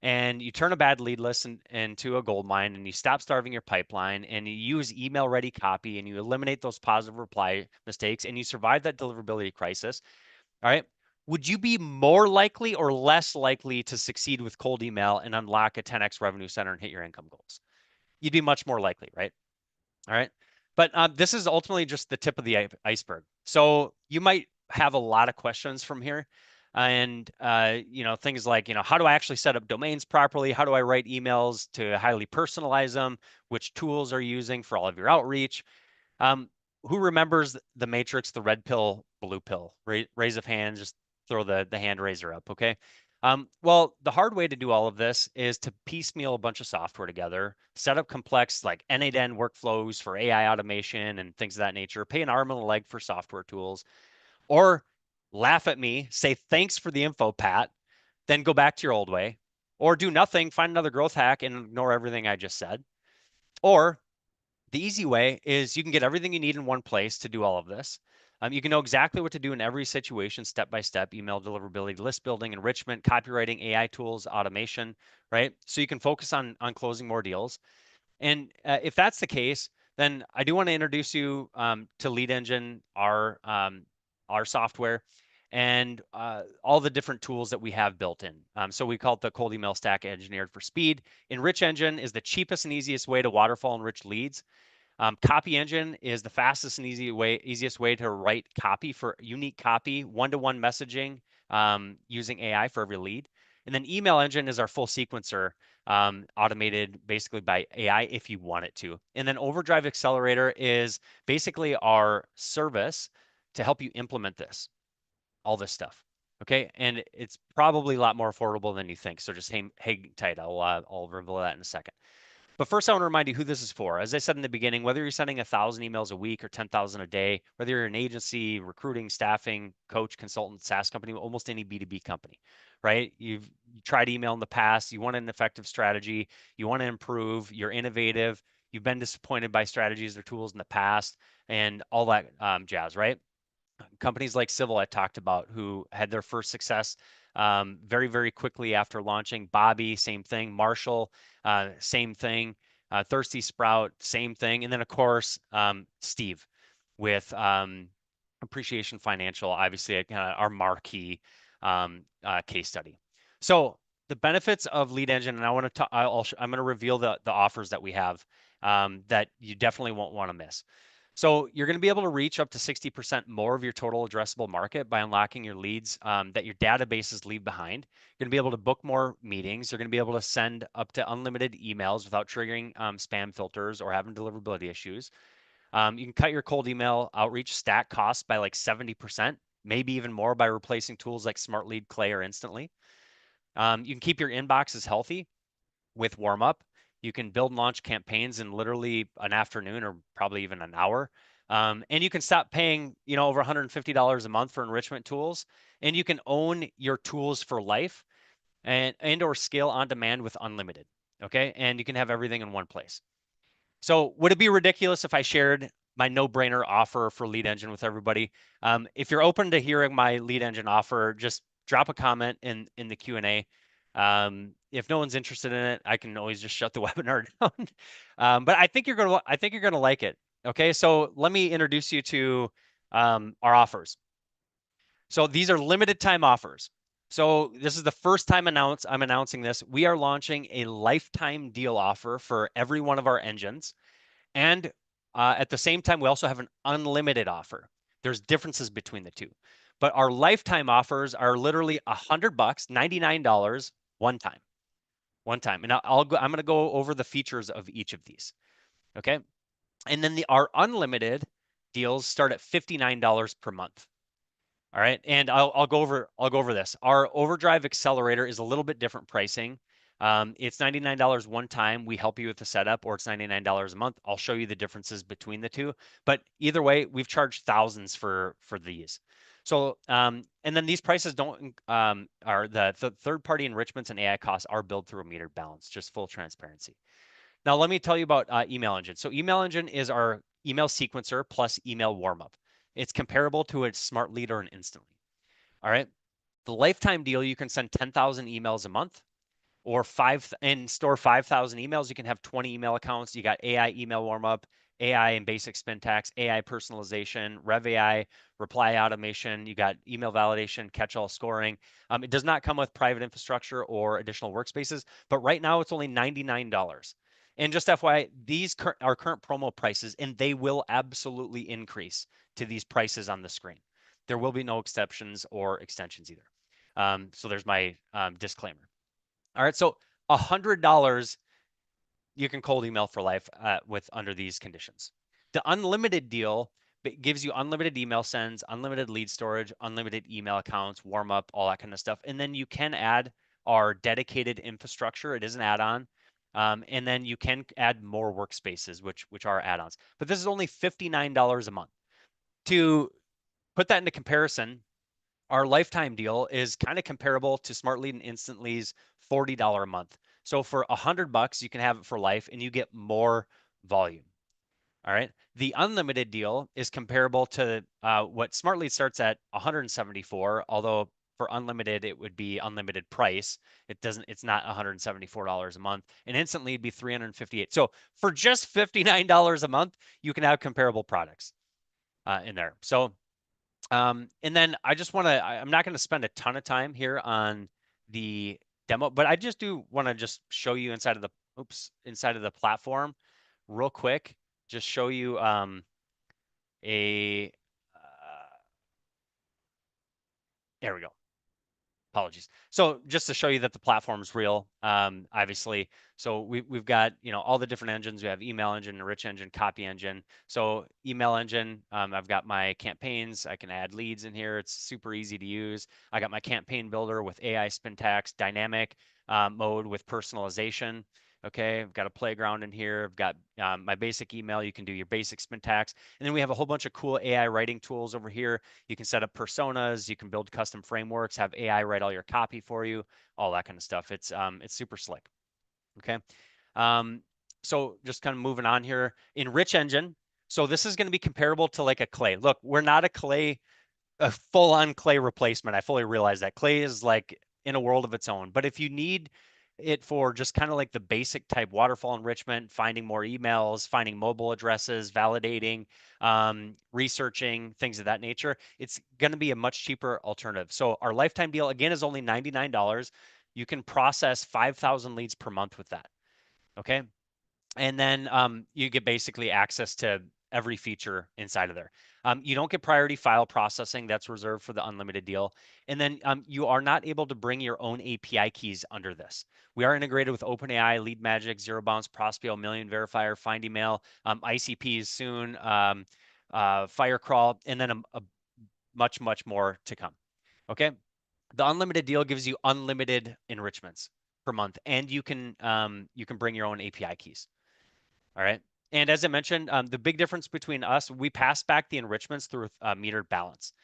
and you turn a bad lead list into a gold mine, and you stop starving your pipeline, and you use email ready copy, and you eliminate those positive reply mistakes, and you survive that deliverability crisis. All right. Would you be more likely or less likely to succeed with cold email and unlock a 10x revenue center and hit your income goals? You'd be much more likely, right? All right. But this is ultimately just the tip of the iceberg. So you might have a lot of questions from here. And, things like, how do I actually set up domains properly? How do I write emails to highly personalize them? Which tools are you using for all of your outreach? Who remembers the Matrix, the red pill, blue pill? Raise of hands, just throw the hand raiser up, okay? Well, the hard way to do all of this is to piecemeal a bunch of software together, set up complex like N8N workflows for AI automation and things of that nature, pay an arm and a leg for software tools, or laugh at me, say thanks for the info, Pat, then go back to your old way, or do nothing, find another growth hack and ignore everything I just said. Or the easy way is you can get everything you need in one place to do all of this. You can know exactly what to do in every situation, step by step, email deliverability, list building, enrichment, copywriting, AI tools, automation, right? So you can focus on closing more deals. And if that's the case, then I do want to introduce you to Lead Engine, our software, and all the different tools that we have built in. So we call it the cold email stack engineered for speed. Enrich Engine is the cheapest and easiest way to waterfall enrich leads. Copy Engine is the fastest and easiest way to write copy for unique copy, one-to-one messaging using AI for every lead. And then Email Engine is our full sequencer, automated basically by AI if you want it to. And then Overdrive Accelerator is basically our service to help you implement all this stuff. Okay, and it's probably a lot more affordable than you think. So just hang tight. I'll reveal that in a second. But first, I want to remind you who this is for. As I said in the beginning, whether you're sending 1,000 emails a week or 10,000 a day, whether you're an agency, recruiting, staffing, coach, consultant, SaaS company, almost any B2B company, right? You've tried email in the past, you want an effective strategy, you want to improve, you're innovative, you've been disappointed by strategies or tools in the past, and all that jazz, right? Companies like Civil I talked about who had their first success very, very quickly after launching. Bobby, same thing. Marshall, same thing. Thirsty Sprout, same thing. And then, of course, Steve with Appreciation Financial, obviously our marquee case study. So the benefits of Lead Engine, and I want to I'm going to reveal the offers that we have that you definitely won't want to miss. So you're going to be able to reach up to 60% more of your total addressable market by unlocking your leads that your databases leave behind. You're going to be able to book more meetings. You're going to be able to send up to unlimited emails without triggering spam filters or having deliverability issues. You can cut your cold email outreach stack costs by like 70%, maybe even more by replacing tools like Smart Lead, Clay, or Instantly. You can keep your inboxes healthy with warm up. You can build and launch campaigns in literally an afternoon or probably even an hour. And you can stop paying, over $150 a month for enrichment tools. And you can own your tools for life and or scale on demand with unlimited. Okay. And you can have everything in one place. So would it be ridiculous if I shared my no-brainer offer for Lead Engine with everybody? If you're open to hearing my Lead Engine offer, just drop a comment in the Q&A. If no one's interested in it, I can always just shut the webinar down. But I think you're gonna like it. Okay, so let me introduce you to our offers. So these are limited time offers. So this is the first time I'm announcing this. We are launching a lifetime deal offer for every one of our engines. And at the same time, we also have an unlimited offer. There's differences between the two. But our lifetime offers are literally $100, $99, one time. One time. And I'm going to go over the features of each of these. Okay. And then our unlimited deals start at $59 per month. All right, and I'll go over this. Our Overdrive Accelerator is a little bit different pricing. It's $99 one time. We help you with the setup, or it's $99 a month. I'll show you the differences between the two. But either way, we've charged thousands for these. So, and then these prices don't are the third-party enrichments and AI costs are billed through a metered balance. Just full transparency. Now, let me tell you about Email Engine. So, Email Engine is our email sequencer plus email warmup. It's comparable to a Smart Lead or an Instantly. All right. The lifetime deal, you can send 10,000 emails a month or store 5,000 emails. You can have 20 email accounts. You got AI email warmup, AI and basic spin tax, AI personalization, Rev AI, reply automation. You got email validation, catch-all scoring. It does not come with private infrastructure or additional workspaces, but right now it's only $99. And just FYI, these are current promo prices, and they will absolutely increase to these prices on the screen. There will be no exceptions or extensions either. So there's my disclaimer. All right, so $100 you can cold email for life with under these conditions. The unlimited deal gives you unlimited email sends, unlimited lead storage, unlimited email accounts, warm up, all that kind of stuff. And then you can add our dedicated infrastructure. It is an add-on. And then you can add more workspaces, which are add-ons. But this is only $59 a month. To put that into comparison, our lifetime deal is kind of comparable to Smart Lead and Instantly's $40 a month. So for $100, you can have it for life and you get more volume. All right. The unlimited deal is comparable to what Smart Lead starts at 174, although for unlimited it would be unlimited price. It's not $174 a month. And Instantly it'd be 358. So for just $59 a month, you can have comparable products in there. So and then I'm not going to spend a ton of time here on the demo, but I just do want to just show you inside of the platform real quick, just show you a, there we go. Apologies. So just to show you that the platform's real, obviously. So we've got, all the different engines. We have email engine, enrich engine, copy engine. So email engine, I've got my campaigns. I can add leads in here. It's super easy to use. I got my campaign builder with AI spin tax, dynamic mode with personalization. Okay, I've got a playground in here. I've got my basic email. You can do your basic spin tax. And then we have a whole bunch of cool AI writing tools over here. You can set up personas. You can build custom frameworks, have AI write all your copy for you, all that kind of stuff. It's super slick. Okay. So just kind of moving on here. Enrich engine. So this is going to be comparable to like a Clay. Look, we're not a full-on Clay replacement. I fully realize that Clay is like in a world of its own. But if you need it for just kind of like the basic type waterfall enrichment, finding more emails, finding mobile addresses, validating, researching, things of that nature, it's going to be a much cheaper alternative. So our lifetime deal, again, is only $99. You can process 5,000 leads per month with that. Okay. And then you get basically access to every feature inside of there. You don't get priority file processing. That's reserved for the unlimited deal. And then you are not able to bring your own API keys under this. We are integrated with OpenAI, LeadMagic, Zero Bounce, Prospeo, Million Verifier, Find Email, ICPs soon, Firecrawl, and then a much, much more to come. Okay. The unlimited deal gives you unlimited enrichments per month, and you can bring your own API keys. All right. And as I mentioned, the big difference between us, we pass back the enrichments through metered balance.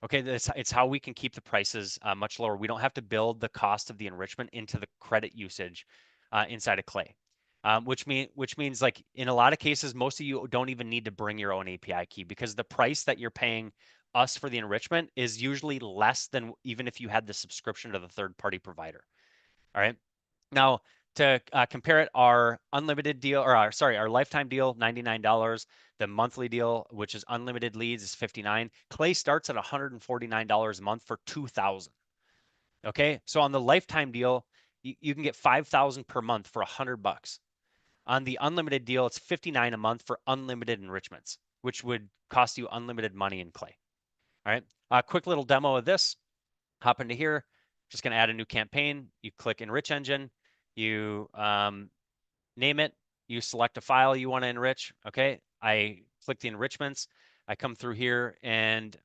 Okay, it's how we can keep the prices much lower. We don't have to build the cost of the enrichment into the credit usage inside of Clay, which means like in a lot of cases, most of you don't even need to bring your own API key because the price that you're paying us for the enrichment is usually less than even if you had the subscription to the third-party provider. All right. Now, to compare it, our unlimited deal, or our lifetime deal, $99. The monthly deal, which is unlimited leads, is $59. Clay starts at $149 a month for 2,000. Okay, so on the lifetime deal, you can get 5,000 per month for $100. On the unlimited deal, it's $59 a month for unlimited enrichments, which would cost you unlimited money in Clay. All right, a quick little demo of this. Hop into here. Just going to add a new campaign. You click Enrich Engine. You name it. You select a file you want to enrich. Okay. I click the enrichments. I come through here and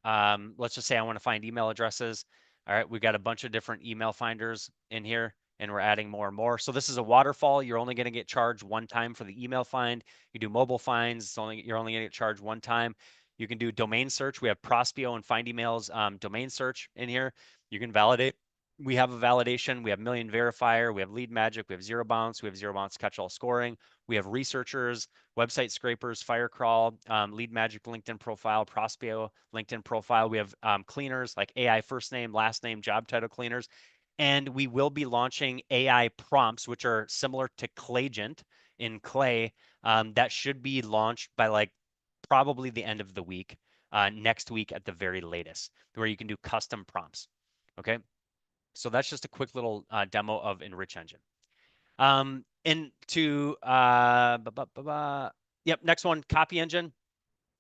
let's just say I want to find email addresses. All right, we've got a bunch of different email finders in here and we're adding more and more. So this is a waterfall. You're only going to get charged one time for the email find. You do mobile finds, you're only going to get charged one time. You can do domain search. We have Prospeo and Find Emails domain search in here. You can validate. We have a validation. We have Million Verifier. We have Lead Magic. We have Zero Bounce. We have Zero Bounce Catch All Scoring. We have researchers, website scrapers, Firecrawl, Lead Magic LinkedIn profile, Prospeo LinkedIn profile. We have cleaners like AI first name, last name, job title cleaners. And we will be launching AI prompts, which are similar to Claygent in Clay. That should be launched by like probably the end of the week, next week at the very latest, where you can do custom prompts. Okay. So that's just a quick little demo of Enrich Engine. Into yep, next one, Copy Engine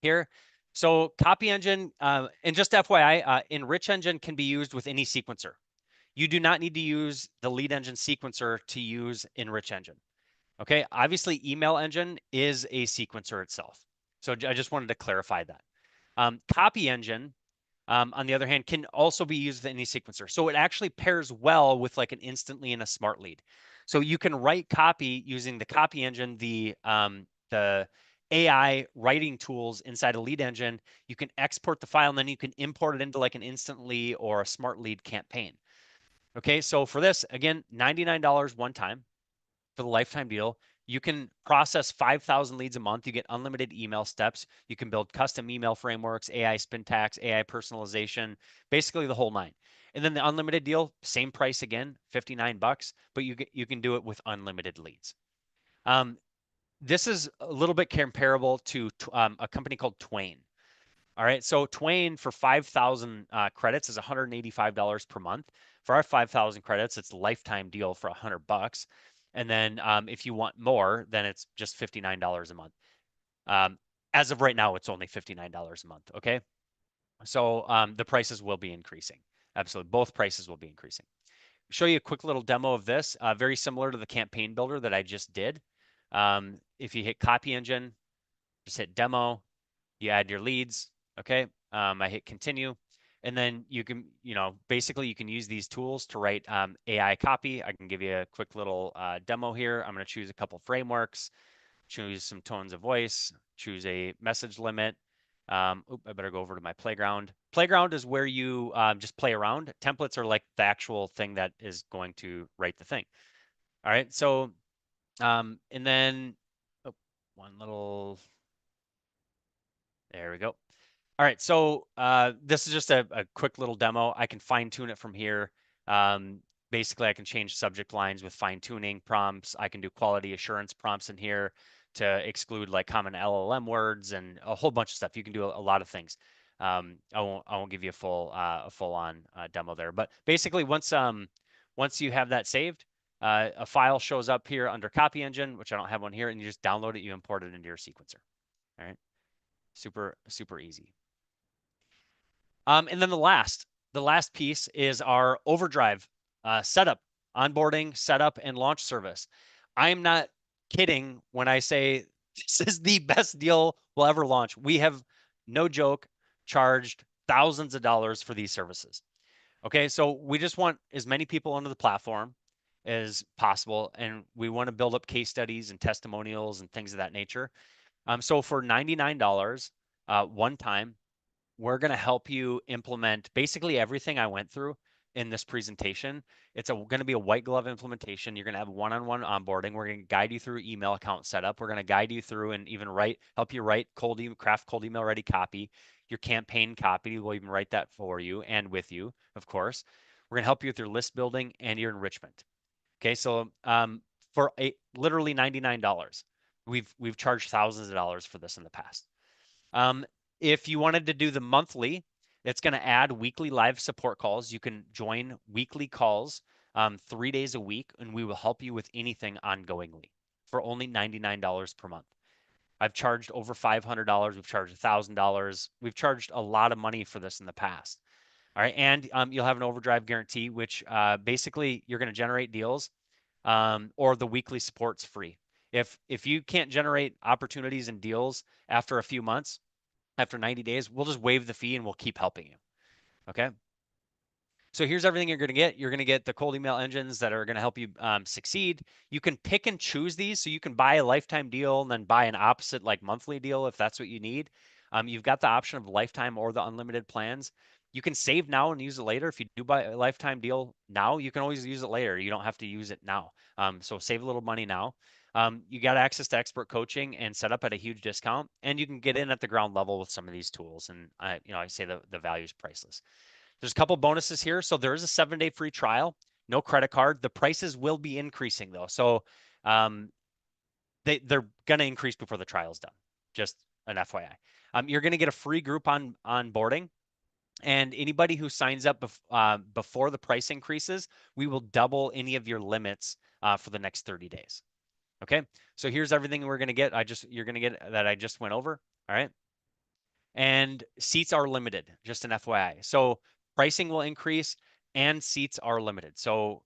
here. So Copy Engine, and just FYI, Enrich Engine can be used with any sequencer. You do not need to use the Lead Engine sequencer to use Enrich Engine. Okay, obviously Email Engine is a sequencer itself. So I just wanted to clarify that. Copy Engine, on the other hand, can also be used with any sequencer. So it actually pairs well with like an Instantly and a Smart Lead. So you can write copy using the Copy Engine, the AI writing tools inside a Lead Engine. You can export the file and then you can import it into like an Instantly or a Smart Lead campaign. Okay, so for this, again, $99 one time for the lifetime deal. You can process 5,000 leads a month. You get unlimited email steps. You can build custom email frameworks, AI spin tax, AI personalization, basically the whole nine. And then the unlimited deal, same price again, 59 bucks, but you can do it with unlimited leads. This is a little bit comparable to a company called Twain. All right, so Twain for 5,000 credits is $185 per month. For our 5,000 credits, it's a lifetime deal for 100 bucks. And then if you want more, then it's just $59 a month. As of right now, it's only $59 a month. Okay, so the prices will be increasing. Absolutely, both prices will be increasing. Show you a quick little demo of this, very similar to the campaign builder that I just did. If you hit Copy Engine, just hit Demo, you add your leads. Okay, I hit continue, and then you can, basically you can use these tools to write AI copy. I can give you a quick little demo here. I'm going to choose a couple frameworks, choose some tones of voice, choose a message limit. I better go over to my playground. Playground is where you just play around. Templates are like the actual thing that is going to write the thing. All right, so and then one little, there we go. All right, so this is just a quick little demo. I can fine tune it from here. Basically, I can change subject lines with fine tuning prompts. I can do quality assurance prompts in here to exclude like common LLM words and a whole bunch of stuff. You can do a lot of things. I won't give you a full on demo there, but basically once you have that saved, a file shows up here under Copy Engine, which I don't have one here, and you just download it. You import it into your sequencer. All right, super easy. And then the last piece is our Overdrive setup, onboarding, setup, and launch service. I'm not kidding when I say this is the best deal we'll ever launch. We have, no joke, charged thousands of dollars for these services. Okay, so we just want as many people onto the platform as possible, and we want to build up case studies and testimonials and things of that nature. So for $99 one time, we're going to help you implement basically everything I went through in this presentation. It's going to be a white glove implementation. You're going to have one-on-one onboarding. We're going to guide you through email account setup. We're going to guide you through and even help you write craft cold email ready copy. Your campaign copy, we'll even write that for you and with you, of course. We're going to help you with your list building and your enrichment. Okay, so for literally $99, we've charged thousands of dollars for this in the past. If you wanted to do the monthly, it's going to add weekly live support calls. You can join weekly calls 3 days a week, and we will help you with anything ongoingly for only $99 per month. I've charged over $500. We've charged $1,000. We've charged a lot of money for this in the past. All right, and you'll have an overdrive guarantee, which basically you're going to generate deals, or the weekly support's free. If you can't generate opportunities and deals after a few months, after 90 days, we'll just waive the fee and we'll keep helping you. Okay. So here's everything you're going to get. You're going to get the cold email engines that are going to help you succeed. You can pick and choose these. So you can buy a lifetime deal and then buy an opposite like monthly deal if that's what you need. You've got the option of lifetime or the unlimited plans. You can save now and use it later. If you do buy a lifetime deal now, you can always use it later. You don't have to use it now. So save a little money now. You got access to expert coaching and set up at a huge discount, and you can get in at the ground level with some of these tools. And I say the value is priceless. There's a couple bonuses here. So there is a 7-day free trial, no credit card. The prices will be increasing though. So they're going to increase before the trial is done. Just an FYI. You're going to get a free group onboarding. And anybody who signs up before the price increases, we will double any of your limits for the next 30 days. Okay. So here's everything we're going to get. You're going to get that I just went over. All right. And seats are limited, just an FYI. So pricing will increase and seats are limited. So,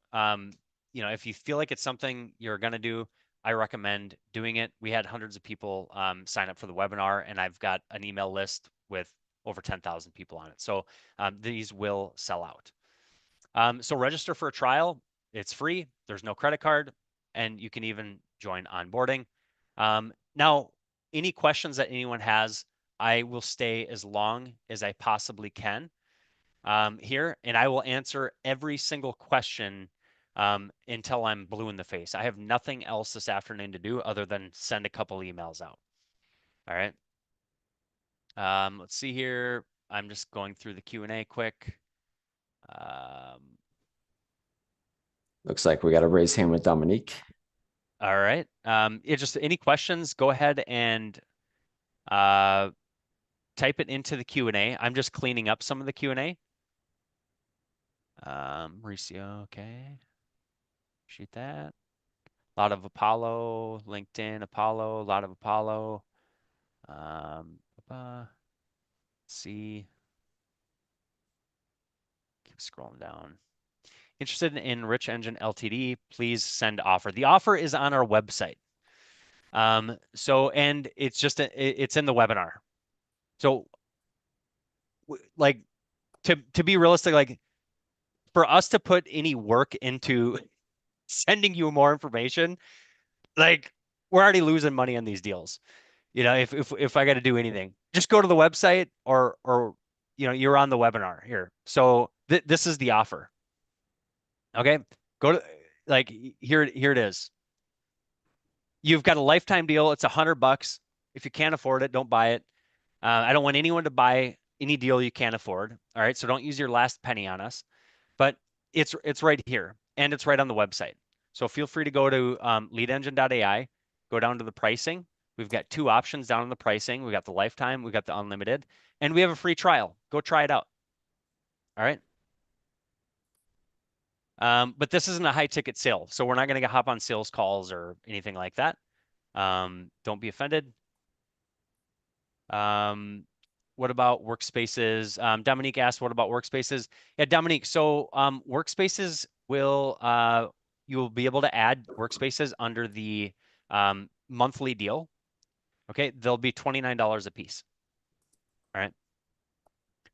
if you feel like it's something you're going to do, I recommend doing it. We had hundreds of people sign up for the webinar, and I've got an email list with over 10,000 people on it. So these will sell out. So register for a trial. It's free. There's no credit card, and you can even join onboarding. Now, any questions that anyone has, I will stay as long as I possibly can here, and I will answer every single question until I'm blue in the face. I have nothing else this afternoon to do other than send a couple emails out. All right. Let's see here. I'm just going through the Q&A quick. Looks like we got a raise hand with Dominique. All right. Just any questions, go ahead and type it into the Q&A. I'm just cleaning up some of the Q&A. Mauricio, okay. Shoot that. A lot of Apollo, LinkedIn, Apollo, a lot of Apollo. Let's see. Keep scrolling down. Interested in Rich Engine Ltd, please send offer. The offer is on our website. And it's just, it's in the webinar. So like to be realistic, like for us to put any work into sending you more information, like we're already losing money on these deals. If I got to do anything, just go to the website or you're on the webinar here. So this is the offer. Okay, go to here it is. You've got a lifetime deal. It's $100. If you can't afford it, don't buy it. I don't want anyone to buy any deal you can't afford. All right, so don't use your last penny on us. But it's right here, and it's right on the website. So feel free to go to leadengine.ai, go down to the pricing. We've got two options down in the pricing. We got the lifetime, we got the unlimited, and we have a free trial. Go try it out. All right. But this isn't a high ticket sale, so we're not going to hop on sales calls or anything like that. Don't be offended. What about workspaces? Dominique asked, what about workspaces? Yeah, Dominique, so workspaces you'll be able to add workspaces under the monthly deal. Okay, they'll be $29 a piece. All right.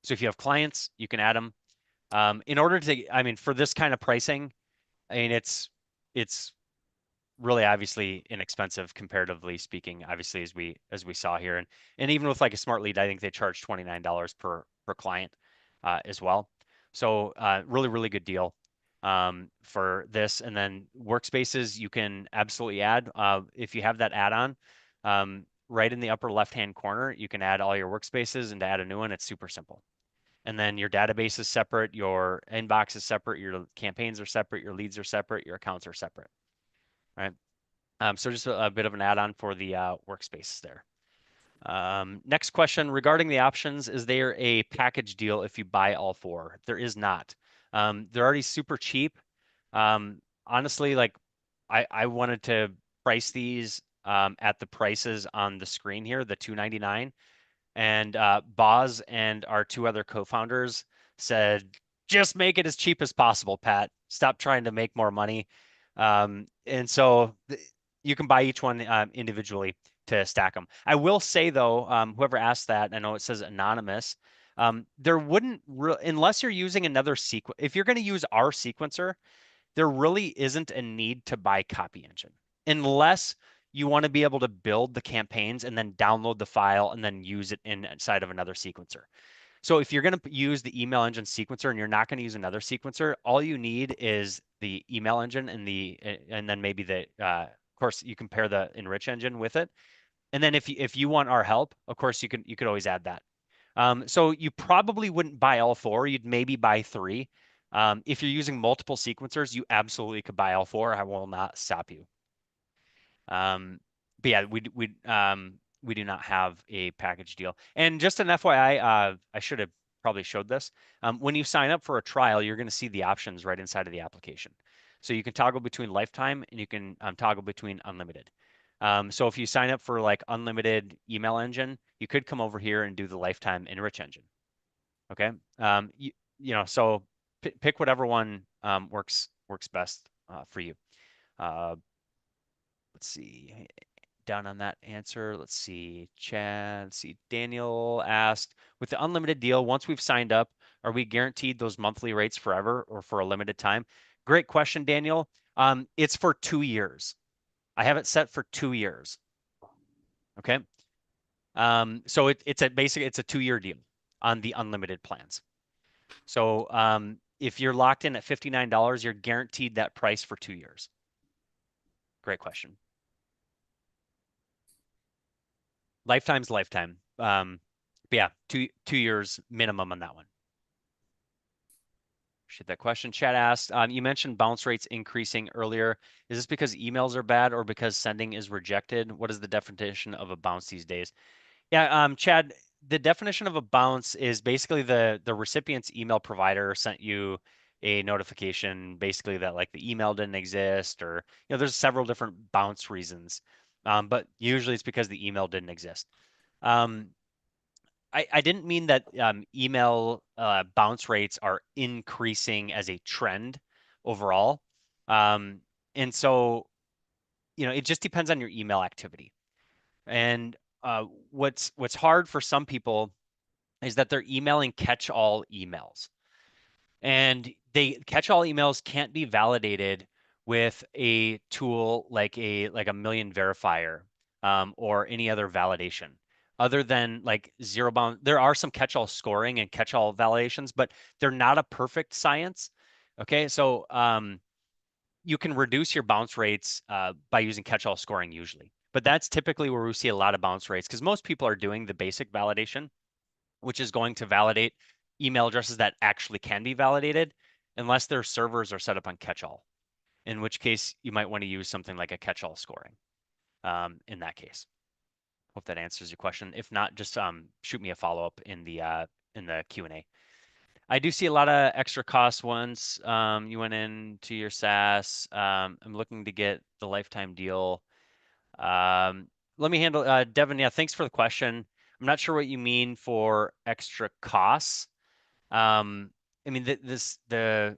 So if you have clients, you can add them. In order to, for this kind of pricing, it's really obviously inexpensive comparatively speaking, obviously as we saw here, and even with like a smart lead, I think they charge $29 per client as well. So really good deal for this. And then workspaces you can absolutely add if you have that add-on right in the upper left hand corner. You can add all your workspaces, and to add a new one, it's super simple. And then your database is separate, your inbox is separate, your campaigns are separate, your leads are separate, your accounts are separate. Right. So just a bit of an add-on for the workspace there. Next question regarding the options, is there a package deal if you buy all four? There is not. They're already super cheap. Honestly, like I wanted to price these at the prices on the screen here, the $299. And Boz and our two other co-founders said, just make it as cheap as possible, Pat. Stop trying to make more money. And so you can buy each one individually. to stack them. I will say though, whoever asked that, I know it says anonymous. There wouldn't unless you're using another sequence. If you're going to use our sequencer, there really isn't a need to buy copy engine unless you want to be able to build the campaigns and then download the file and then use it inside of another sequencer. So if you're going to use the email engine sequencer and you're not going to use another sequencer, all you need is the email engine and then maybe of course you can pair the enrich engine with it. And then if you want our help, of course you could always add that. So you probably wouldn't buy all four. You'd maybe buy three. If you're using multiple sequencers, you absolutely could buy all four. I will not stop you. Um, but yeah, we do not have a package deal. And just an FYI, I should have probably showed this. When you sign up for a trial, you're going to see the options right inside of the application. So you can toggle between lifetime and you can toggle between unlimited. So if you sign up for like unlimited email engine, you could come over here and do the lifetime enrich engine. Okay. So pick whatever one works best for you. Uh, let's see down on that answer. Let's see, Chad. Let's see, Daniel asked, with the unlimited deal, once we've signed up, are we guaranteed those monthly rates forever or for a limited time? Great question, Daniel. It's for 2 years. I have it set for 2 years. Okay. So it's a 2-year deal on the unlimited plans. So if you're locked in at $59, you're guaranteed that price for 2 years. Great question. Lifetime's lifetime. But yeah, two years minimum on that one. Appreciate that question. Chat asked, you mentioned bounce rates increasing earlier. Is this because emails are bad or because sending is rejected? What is the definition of a bounce these days? Yeah, Chad, the definition of a bounce is basically the recipient's email provider sent you a notification, basically that like the email didn't exist, or there's several different bounce reasons, but usually it's because the email didn't exist. Um, I didn't mean that email bounce rates are increasing as a trend overall. Um, and so, it just depends on your email activity. And what's hard for some people is that they're emailing catch-all emails. And they catch-all emails can't be validated with a tool like a million verifier or any other validation other than like zero bound. There are some catch-all scoring and catch-all validations, but they're not a perfect science. Okay, so you can reduce your bounce rates by using catch-all scoring usually, but that's typically where we see a lot of bounce rates because most people are doing the basic validation, which is going to validate email addresses that actually can be validated unless their servers are set up on catch-all, in which case you might want to use something like a catch-all scoring in that case. Hope that answers your question. If not, just shoot me a follow-up in the Q&A. I do see a lot of extra costs once you went into your SaaS. I'm looking to get the lifetime deal. Let me handle Devin. Yeah, thanks for the question. I'm not sure what you mean for extra costs. I mean, the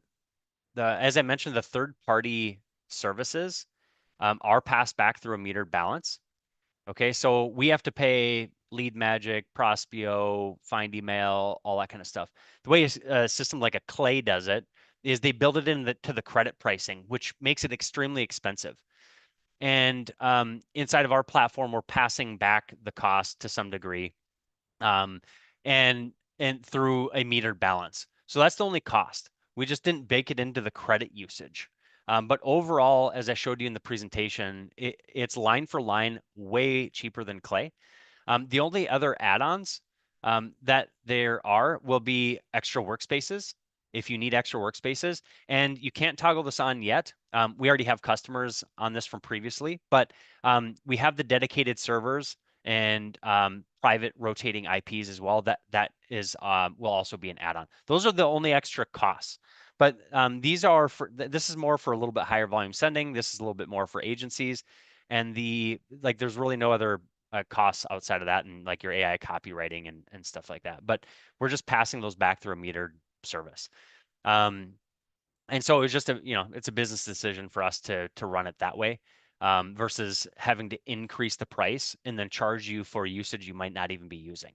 as I mentioned, the third party services are passed back through a metered balance. Okay, so we have to pay Lead Magic, Prospeo, Find Email, all that kind of stuff. The way a system like a Clay does it is they build it to the credit pricing, which makes it extremely expensive. And inside of our platform, we're passing back the cost to some degree, um, and through a metered balance. So that's the only cost. We just didn't bake it into the credit usage. But overall, as I showed you in the presentation, it's line for line way cheaper than Clay. The only other add-ons that there will be extra workspaces if you need extra workspaces. And you can't toggle this on yet. We already have customers on this from previously, but we have the dedicated servers and private rotating IPs as well. That is will also be an add-on. Those are the only extra costs. But these are this is more for a little bit higher volume sending. This is a little bit more for agencies, and there's really no other costs outside of that, and like your AI copywriting and stuff like that. But we're just passing those back through a metered service. And so it's just it's a business decision for us to run it that way. versus having to increase the price and then charge you for usage you might not even be using,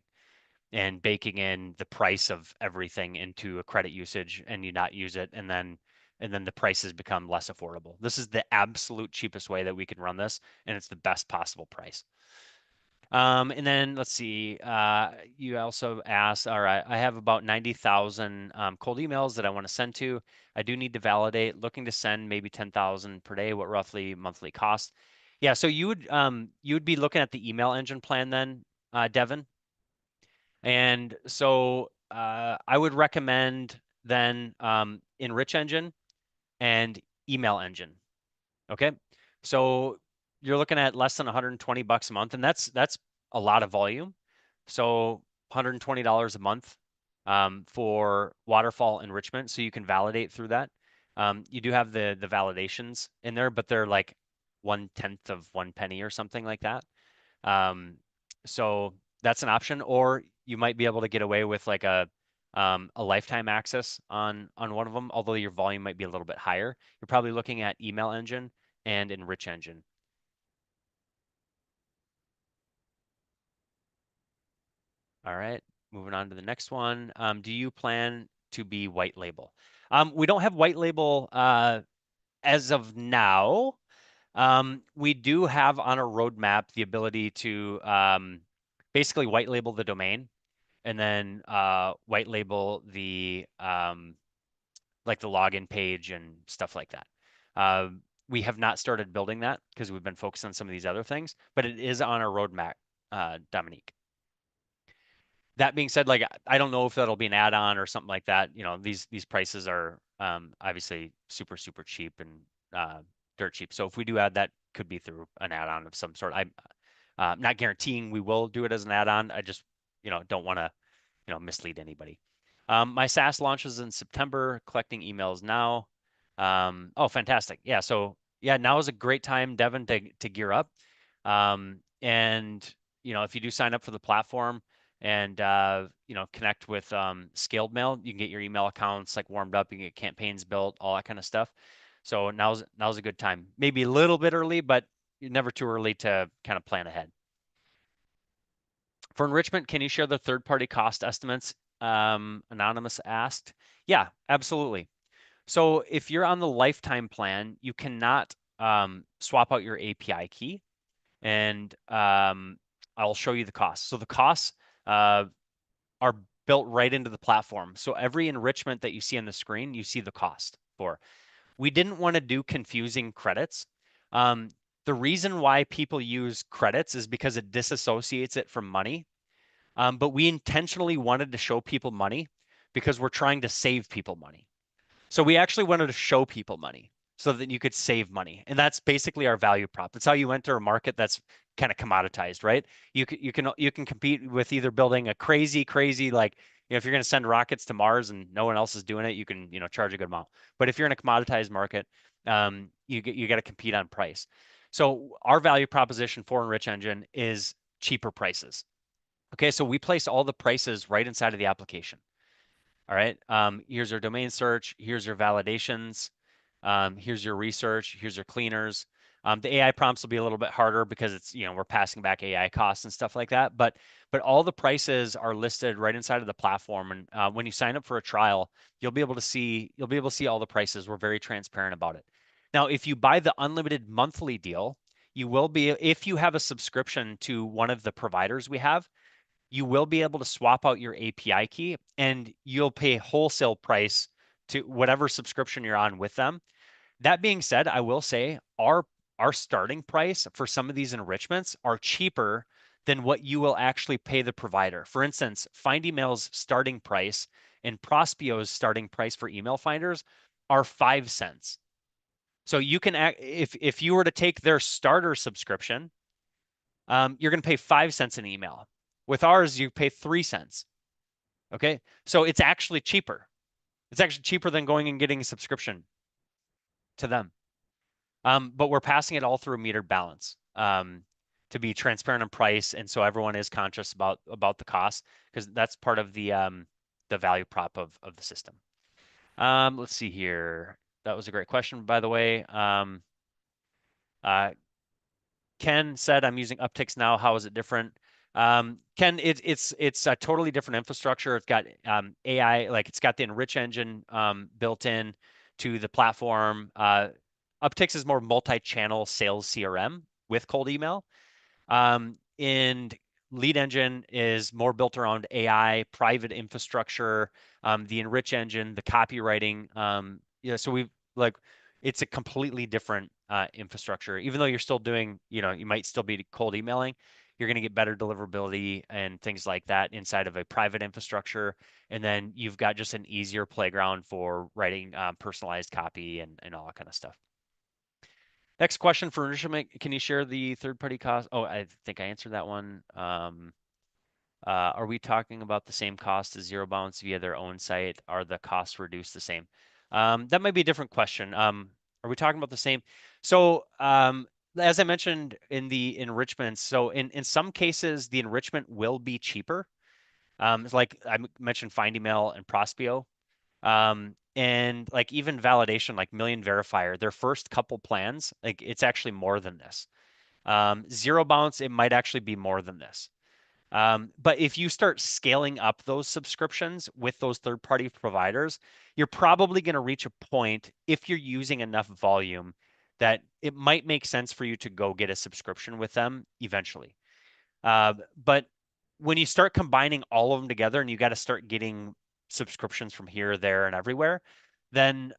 and baking in the price of everything into a credit usage and you not use it, and then the prices become less affordable. This is the absolute cheapest way that we can run this, and it's the best possible price. And then let's see, you also asked, all right, I have about 90,000 cold emails that I want to send to. I do need to validate, looking to send maybe 10,000 per day. What roughly monthly cost? Yeah, so you would be looking at the email engine plan then, Devin. And so I would recommend then Enrich Engine and Email Engine. Okay. So you're looking at less than $120 a month, and that's a lot of volume. So $120 a month for waterfall enrichment, so you can validate through that. You do have the validations in there, but they're like 1/10 of 1 penny or something like that. Um, so that's an option, or you might be able to get away with like a lifetime access on one of them, although your volume might be a little bit higher. You're probably looking at Email Engine and Enrich Engine. All right, moving on to the next one. Do you plan to be white label? We don't have white label as of now. We do have on our roadmap the ability to basically white label the domain and then white label the like the login page and stuff like that. Uh, we have not started building that because we've been focused on some of these other things, but it is on our roadmap, Dominique. That being said, like I don't know if that'll be an add-on or something like that. You know, these prices are obviously super cheap and dirt cheap. So if we do add that, could be through an add-on of some sort. I'm not guaranteeing we will do it as an add-on. I just don't want to mislead anybody. My SaaS launches in September, collecting emails now. Oh, fantastic. Yeah. So yeah, now is a great time, Devin, to gear up. And if you do sign up for the platform and connect with Scaled Mail, you can get your email accounts like warmed up, you can get campaigns built, all that kind of stuff. So now's a good time. Maybe a little bit early, but never too early to kind of plan ahead. For enrichment, can you share the third-party cost estimates? Anonymous asked. Yeah, absolutely. So if you're on the lifetime plan, you cannot swap out your API key, and I'll show you the costs. So the costs are built right into the platform. So every enrichment that you see on the screen, you see the cost for. We didn't want to do confusing credits. Um, the reason why people use credits is because it disassociates it from money. But we intentionally wanted to show people money because we're trying to save people money. So we actually wanted to show people money so that you could save money. And that's basically our value prop. That's how you enter a market that's kind of commoditized, right? You can compete with either building a crazy like, if you're going to send rockets to Mars and no one else is doing it, you can, charge a good amount. But if you're in a commoditized market, you got to compete on price. So our value proposition for Enrich Engine is cheaper prices. Okay, so we place all the prices right inside of the application. All right, here's your domain search, here's your validations, here's your research, here's your cleaners. The AI prompts will be a little bit harder because it's, we're passing back AI costs and stuff like that. But all the prices are listed right inside of the platform. And when you sign up for a trial, you'll be able to see all the prices. We're very transparent about it. Now, if you buy the unlimited monthly deal, you will be, if you have a subscription to one of the providers we have, you will be able to swap out your API key and you'll pay wholesale price to whatever subscription you're on with them. That being said, I will say our starting price for some of these enrichments are cheaper than what you will actually pay the provider. For instance, Find Email's starting price and Prospio's starting price for email finders are 5 cents. So you can if you were to take their starter subscription, you're going to pay 5 cents an email. With ours, you pay 3 cents. Okay. So it's actually cheaper. It's actually cheaper than going and getting a subscription to them. But we're passing it all through a metered balance to be transparent on price. And so everyone is conscious about the cost because that's part of the value prop of the system. Let's see here. That was a great question, by the way. Ken said, I'm using Upticks now. How is it different? Ken, it's a totally different infrastructure. It's got AI, like it's got the enrich engine built in to the platform. Upticks is more multi-channel sales CRM with cold email. And Lead Engine is more built around AI, private infrastructure, the enrich engine, the copywriting. So we've like it's a completely different infrastructure. Even though you're still doing, you might still be cold emailing, you're going to get better deliverability and things like that inside of a private infrastructure. And then you've got just an easier playground for writing personalized copy and all that kind of stuff. Next question for enrichment. Can you share the third-party cost? Oh, I think I answered that one. Are we talking about the same cost as Zero Bounce via their own site? Are the costs reduced the same? That might be a different question. Are we talking about the same? So, as I mentioned in the enrichments, so in some cases, the enrichment will be cheaper. Like I mentioned, Find Email and Prospeo. And like even validation, like Million Verifier, their first couple plans, like it's actually more than this. Zero Bounce, it might actually be more than this. But if you start scaling up those subscriptions with those third-party providers, you're probably going to reach a point if you're using enough volume that it might make sense for you to go get a subscription with them eventually. But when you start combining all of them together and you got to start getting subscriptions from here, there, and everywhere, then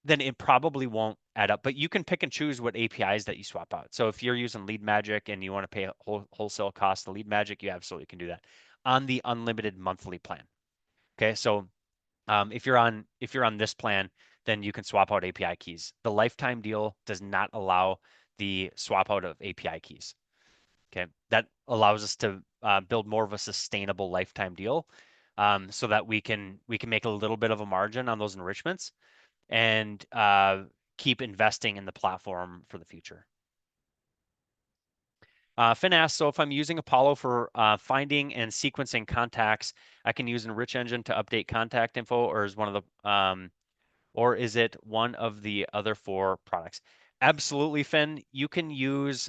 then it probably won't add up. But you can pick and choose what APIs that you swap out. So if you're using Lead Magic and you want to pay wholesale cost to Lead Magic, you absolutely can do that on the unlimited monthly plan. Okay, so if you're on this plan, then you can swap out API keys. The lifetime deal does not allow the swap out of API keys. Okay, that allows us to build more of a sustainable lifetime deal, so that we can make a little bit of a margin on those enrichments and keep investing in the platform for the future. Finn asks, so if I'm using Apollo for finding and sequencing contacts, I can use Enrich Engine to update contact info, or is it one of the other four products? Absolutely, Finn. You can use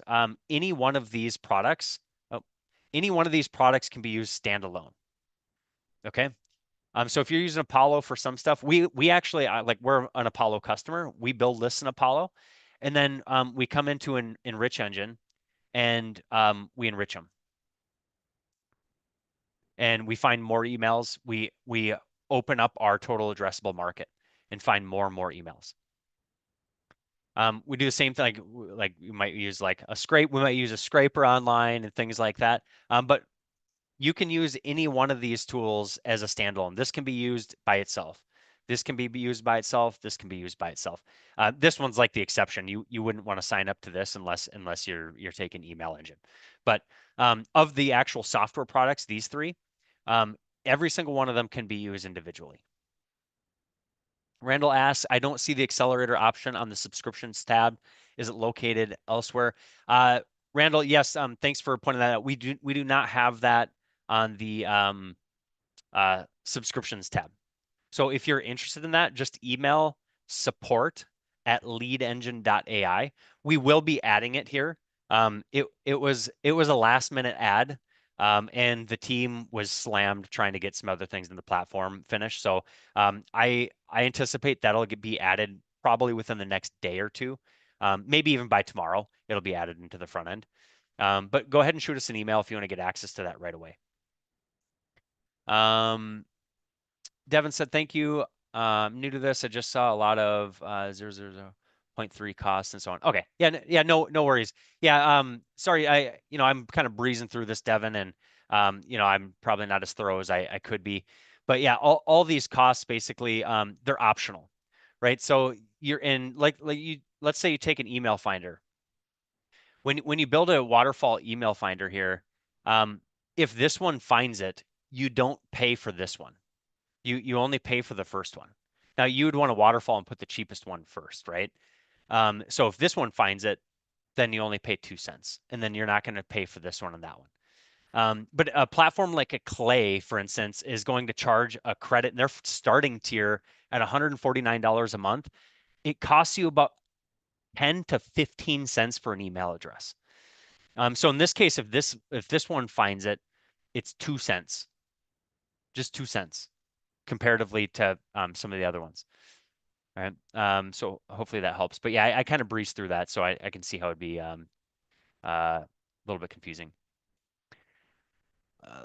any one of these products. Oh, any one of these products can be used standalone. Okay. So if you're using Apollo for some stuff, we actually like we're an Apollo customer. We build lists in Apollo, and then we come into an enrich engine and we enrich them, and we find more emails. We open up our total addressable market and find more and more emails. We do the same thing, like you might use like a scrape. We might use a scraper online and things like that. But you can use any one of these tools as a standalone. This can be used by itself. This can be used by itself. This can be used by itself. This one's like the exception. You wouldn't want to sign up to this unless you're taking email engine. But of the actual software products, these three, every single one of them can be used individually. Randall asks, I don't see the accelerator option on the subscriptions tab. Is it located elsewhere? Randall, yes, thanks for pointing that out. We do not have that on the subscriptions tab. So if you're interested in that, just email support@leadengine.ai. We will be adding it here. It was a last minute add, and the team was slammed trying to get some other things in the platform finished. So I anticipate that'll be added probably within the next day or two, maybe even by tomorrow. It'll be added into the front end. But go ahead and shoot us an email if you want to get access to that right away. Devin said, thank you. New to this, I just saw a lot of 0.3 costs and so on. Okay. Yeah, no worries. Yeah, sorry, I'm kind of breezing through this, Devin, and I'm probably not as thorough as I could be. But yeah, all these costs basically they're optional, right? So you're in let's say you take an email finder. When you build a waterfall email finder here, if this one finds it, you don't pay for this one. You only pay for the first one. Now you would want a waterfall and put the cheapest one first, right? So if this one finds it, then you only pay 2 cents, and then you're not going to pay for this one and that one. But a platform like a Clay, for instance, is going to charge a credit, and their starting tier at $149 a month. It costs you about 10 to 15 cents for an email address. So in this case, if this one finds it, it's 2 cents, just 2 cents comparatively to some of the other ones. All right. So hopefully that helps. But yeah, I kind of breezed through that, so I can see how it'd be a little bit confusing.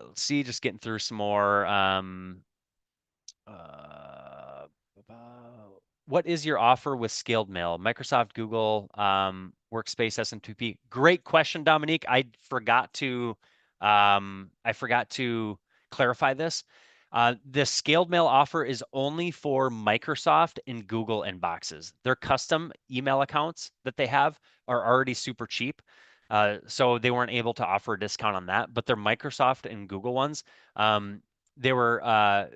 Let's see, just getting through some more. Uh, what is your offer with scaled mail? Microsoft, Google, Workspace, SMTP. Great question, Dominique. I forgot to clarify this. The scaled mail offer is only for Microsoft and Google inboxes. Their custom email accounts that they have are already super cheap. So they weren't able to offer a discount on that, but their Microsoft and Google ones, they were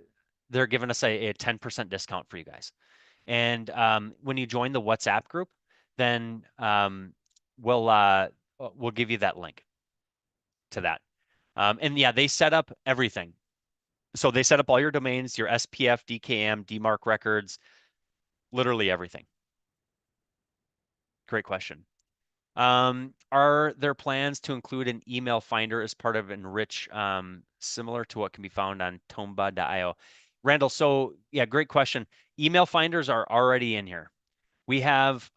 they're giving us a 10% discount for you guys. And when you join the WhatsApp group, then we'll give you that link to that. And yeah, they set up everything. So they set up all your domains, your SPF, DKM, DMARC records, literally everything. Great question. Are there plans to include an email finder as part of Enrich, similar to what can be found on tomba.io? Randall, so yeah, great question. Email finders are already in here. We have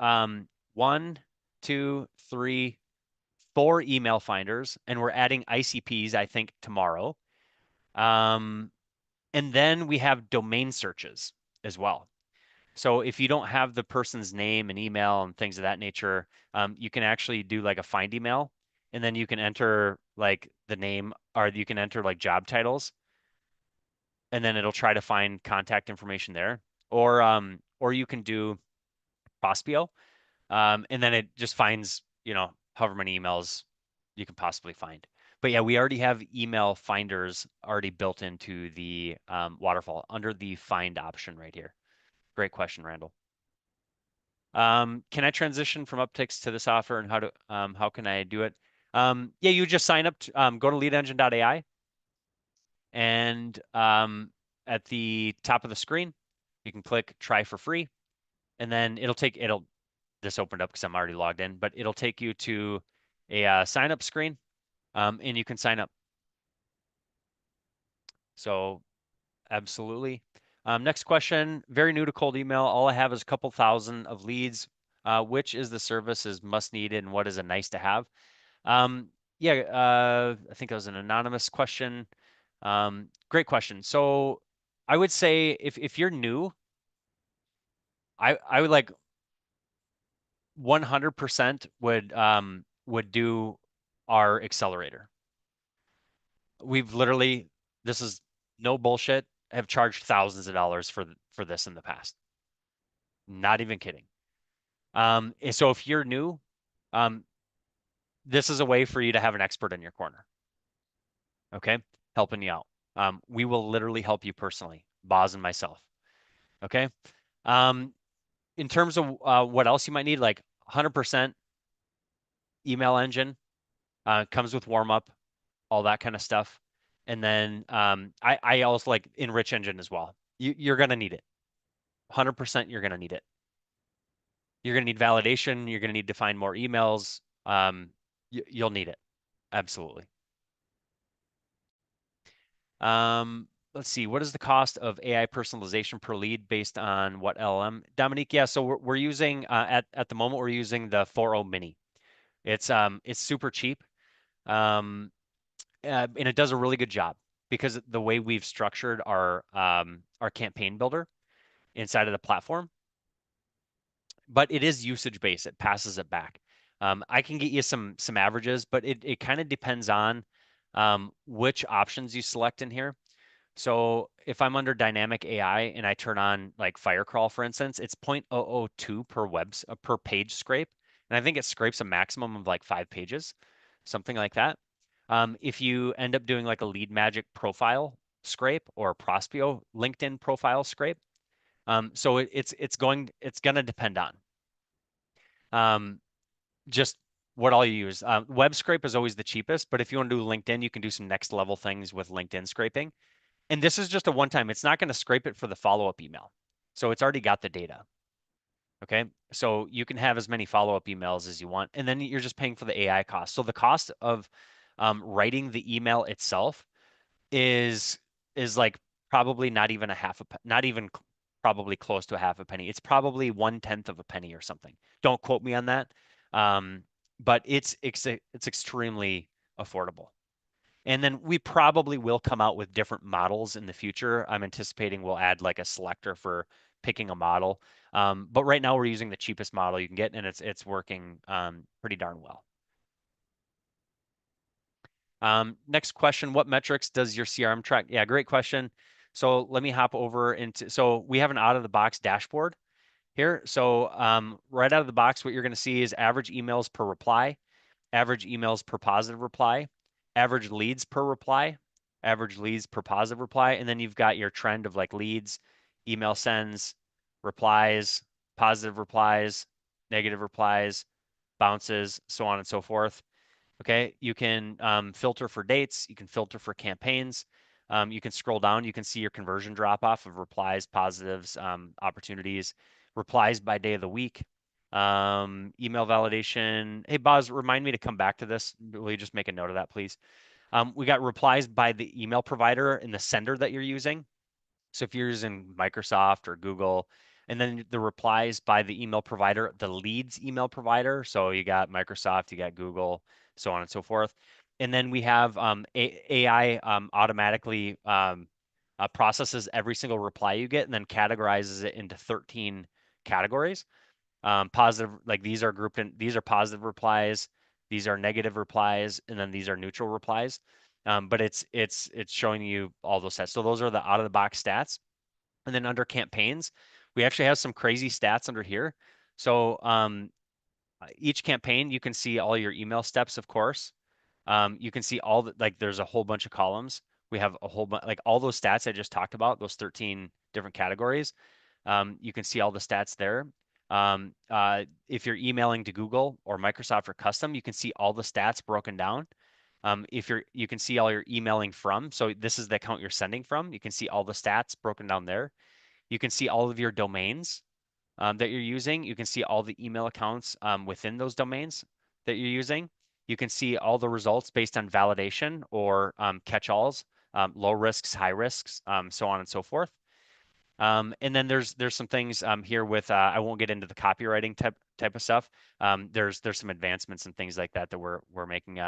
one, two, three, four email finders, and we're adding ICPs, I think, tomorrow. And then we have domain searches as well. So if you don't have the person's name and email and things of that nature, you can actually do like a find email, and then you can enter like the name, or you can enter like job titles, and then it'll try to find contact information there. Or you can do Prospio, and then it just finds, however many emails you can possibly find. But yeah, we already have email finders already built into the waterfall under the find option right here. Great question, Randall. Can I transition from upticks to this offer, and how can I do it? Yeah, you just sign up to, go to leadengine.ai, and at the top of the screen, you can click try for free, and then this opened up because I'm already logged in, but it'll take you to a sign up screen, and you can sign up. So absolutely. Next question, very new to cold email. All I have is a couple thousand of leads. Which is the service is must needed and what is a nice to have? Yeah, I think that was an anonymous question. Great question. So I would say if you're new, I would like 100% would do our accelerator. We've literally, this is no bullshit, have charged thousands of dollars for this in the past. Not even kidding. And so if you're new, um, this is a way for you to have an expert in your corner. Okay, helping you out. We will literally help you personally, Boz and myself. Okay. Um, in terms of what else you might need, like 100% email engine, comes with warm up, all that kind of stuff. And then I also like enrich engine as well. You're gonna need it. 100% you're gonna need it. You're gonna need validation. You're gonna need to find more emails. You'll need it. Absolutely. Let's see. What is the cost of AI personalization per lead based on what LLM? Dominique, yeah. So we're using at the moment we're using the 4.0 mini. It's super cheap, and it does a really good job because the way we've structured our campaign builder inside of the platform, but it is usage based. It passes it back. I can get you some averages, but it kind of depends on which options you select in here. So if I'm under dynamic AI and I turn on like Firecrawl, for instance, it's 0.002 per page scrape. And I think it scrapes a maximum of like 5 pages, something like that. If you end up doing like a Lead Magic profile scrape or a Prospio LinkedIn profile scrape, so it's gonna depend on um, just what I'll use. Web scrape is always the cheapest, but if you want to do LinkedIn, you can do some next level things with LinkedIn scraping. And this is just a one time. It's not going to scrape it for the follow-up email. So it's already got the data. Okay. So you can have as many follow-up emails as you want, and then you're just paying for the AI cost. So the cost of writing the email itself is like probably not even a half a not even probably close to a half a penny. It's probably 1/10 of a penny or something. Don't quote me on that. Um, but it's extremely affordable. And then we probably will come out with different models in the future. I'm anticipating we'll add like a selector for picking a model. But right now we're using the cheapest model you can get, and it's working pretty darn well. Next question, what metrics does your CRM track? Yeah, great question. So let me hop over into, so we have an out of the box dashboard here. So right out of the box, what you're going to see is average emails per reply, average emails per positive reply, average leads per reply, average leads per positive reply. And then you've got your trend of like leads, email sends, replies, positive replies, negative replies, bounces, so on and so forth. Okay, you can filter for dates, you can filter for campaigns, you can scroll down, you can see your conversion drop off of replies, positives, opportunities, replies by day of the week, email validation. Hey, Boz, remind me to come back to this. Will you just make a note of that, please? We got replies by the email provider and the sender that you're using. So if you're using Microsoft or Google, and then the replies by the email provider, the leads email provider. So you got Microsoft, you got Google, so on and so forth. And then we have AI automatically processes every single reply you get and then categorizes it into 13 categories. Positive, like these are grouped in, these are positive replies, these are negative replies, and then these are neutral replies. But it's showing you all those stats. So those are the out of the box stats. And then under campaigns, we actually have some crazy stats under here. So each campaign, you can see all your email steps, of course. You can see all the, like there's a whole bunch of columns. We have a whole bunch, like all those stats I just talked about, those 13 different categories. You can see all the stats there. If you're emailing to Google or Microsoft or custom, you can see all the stats broken down. If you can see all your emailing from, so this is the account you're sending from. You can see all the stats broken down there. You can see all of your domains that you're using. You can see all the email accounts within those domains that you're using. You can see all the results based on validation or catch-alls, low risks, high risks, so on and so forth. And then there's some things here with I won't get into the copywriting type of stuff. There's some advancements and things like that that we're making.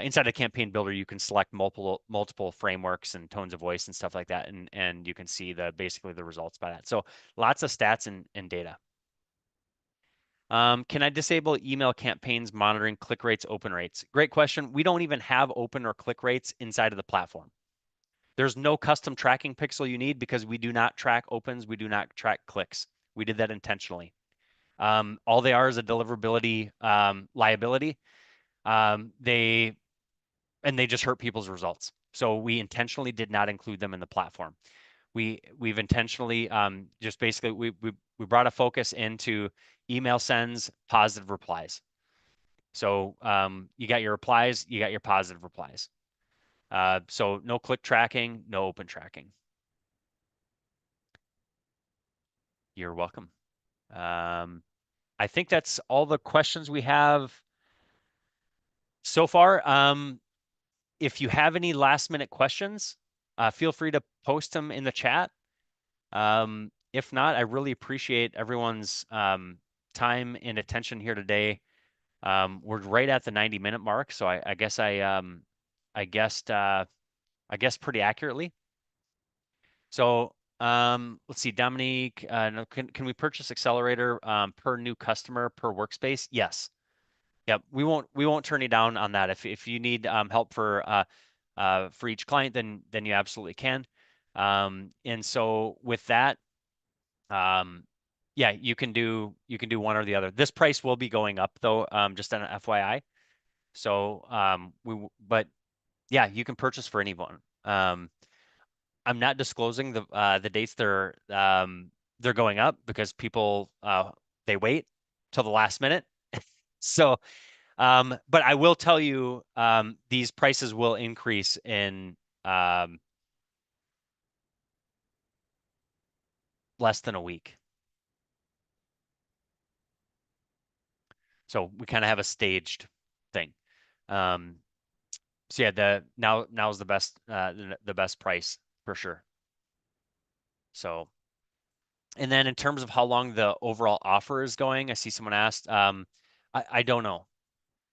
Inside a campaign builder, you can select multiple frameworks and tones of voice and stuff like that, and you can see basically the results by that. So lots of stats and data. Can I disable email campaigns monitoring click rates, open rates? Great question. We don't even have open or click rates inside of the platform. There's no custom tracking pixel you need because we do not track opens, we do not track clicks. We did that intentionally. All they are is a deliverability liability. They just hurt people's results. So we intentionally did not include them in the platform. We've intentionally just basically we brought a focus into email sends, positive replies. So you got your replies, you got your positive replies. So no click tracking, no open tracking. You're welcome. I think that's all the questions we have so far. If you have any last minute questions, feel free to post them in the chat. If not, I really appreciate everyone's time and attention here today. We're right at the 90-minute mark, so I guess I guessed pretty accurately. So let's see, Dominique, no, can we purchase Accelerator per new customer per workspace? Yes. Yep. We won't turn you down on that. If you need help for each client, then you absolutely can. And so with that, yeah, you can do one or the other. This price will be going up though, just an FYI. So but yeah, you can purchase for anyone. I'm not disclosing the dates they're going up because people they wait till the last minute. So but I will tell you these prices will increase in less than a week. So we kind of have a staged thing. Um, so yeah, now's the best price for sure. So, and then in terms of how long the overall offer is going, I see someone asked. I don't know.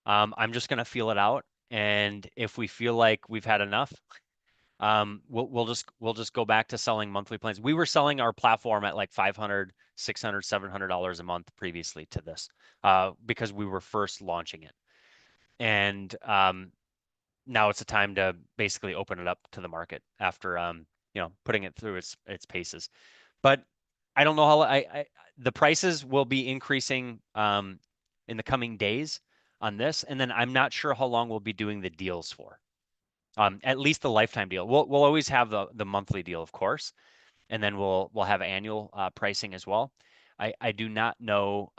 I'm just gonna feel it out, and if we feel like we've had enough, we'll just go back to selling monthly plans. We were selling our platform at like 500, 600, $700 a month previously to this, because we were first launching it. And now it's a time to basically open it up to the market after putting it through its paces. But I don't know how the prices will be increasing in the coming days on this, and then I'm not sure how long we'll be doing the deals for. At least the lifetime deal. We'll always have the monthly deal, of course, and then we'll have annual pricing as well. I do not know.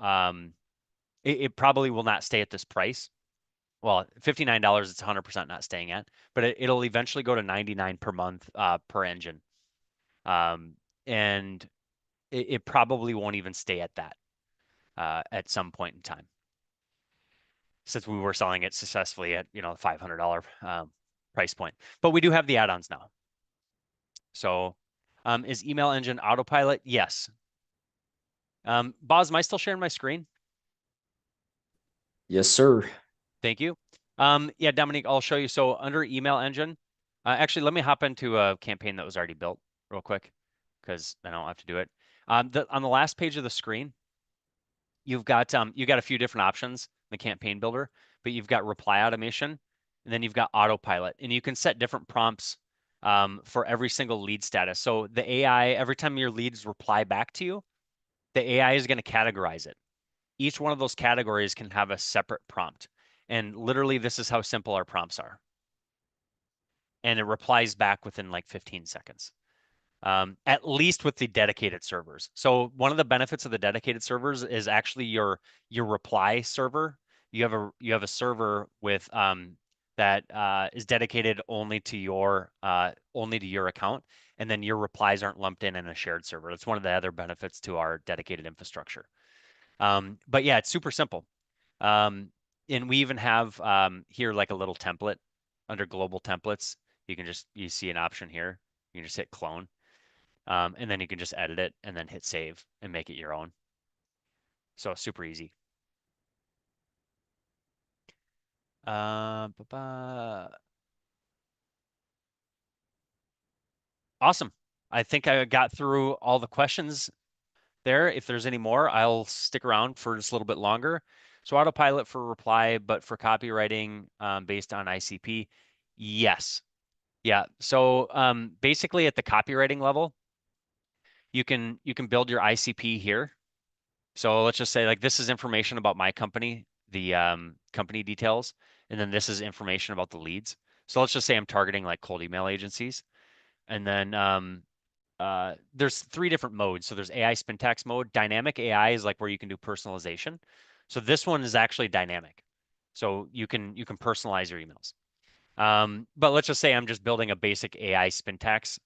It probably will not stay at this price. Well, $59, it's 100% not staying at, but it'll eventually go to 99 per month per engine. Um, and it probably won't even stay at that at some point in time, since we were selling it successfully at $500 price point. But we do have the add-ons now. So is email engine autopilot? Yes. Boz, am I still sharing my screen? Yes, sir. Thank you. Yeah, Dominique, I'll show you. So under email engine, actually, let me hop into a campaign that was already built real quick because I don't have to do it. On the last page of the screen, you've got a few different options in the campaign builder, but you've got reply automation, and then you've got autopilot, and you can set different prompts for every single lead status. So the AI, every time your leads reply back to you, the AI is going to categorize it. Each one of those categories can have a separate prompt. And literally, this is how simple our prompts are. And it replies back within like 15 seconds, at least with the dedicated servers. So one of the benefits of the dedicated servers is actually your reply server. You have a server with that is dedicated only to your account, and then your replies aren't lumped in a shared server. That's one of the other benefits to our dedicated infrastructure. But yeah, it's super simple. Um, and we even have here like a little template under global templates. You see an option here. You can just hit clone, and then you can just edit it and then hit save and make it your own. So super easy. Awesome. I think I got through all the questions there. If there's any more, I'll stick around for just a little bit longer. So autopilot for reply, but for copywriting based on ICP, yes. Yeah. So basically at the copywriting level, you can build your ICP here. So let's just say like this is information about my company, the company details, and then this is information about the leads. So let's just say I'm targeting like cold email agencies, and then there's three different modes. So there's AI spin tax mode. Dynamic AI is like where you can do personalization. So this one is actually dynamic. So you can personalize your emails. But let's just say I'm just building a basic AI spin tax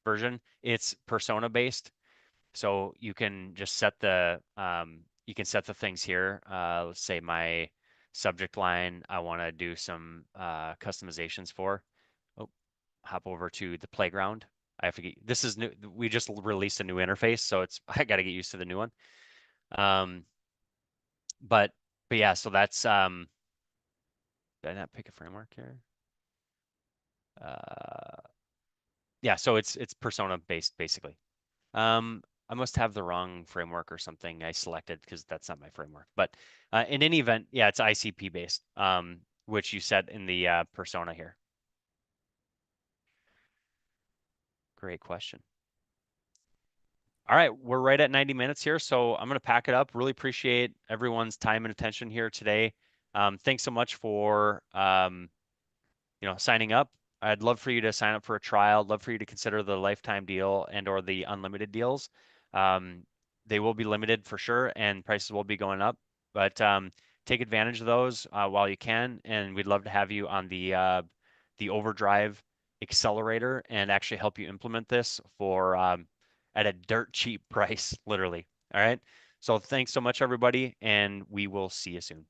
version. It's persona based. So you can set the things here. Let's say my subject line, I want to do some customizations for. Oh, hop over to the playground. I have to get this is new. We just released a new interface, so it's I got to get used to the new one. Um, but yeah, so that's did I not pick a framework here? Uh, yeah, so it's persona based basically. I must have the wrong framework or something I selected because that's not my framework. But in any event, yeah, it's ICP based, which you set in the persona here. Great question. All right, we're right at 90 minutes here, so I'm going to pack it up. Really appreciate everyone's time and attention here today. Thanks so much for signing up. I'd love for you to sign up for a trial. I'd love for you to consider the lifetime deal and or the unlimited deals. Um, they will be limited for sure, and prices will be going up. But take advantage of those while you can, and we'd love to have you on the Overdrive accelerator and actually help you implement this for at a dirt cheap price, literally. All right. So thanks so much, everybody, and we will see you soon.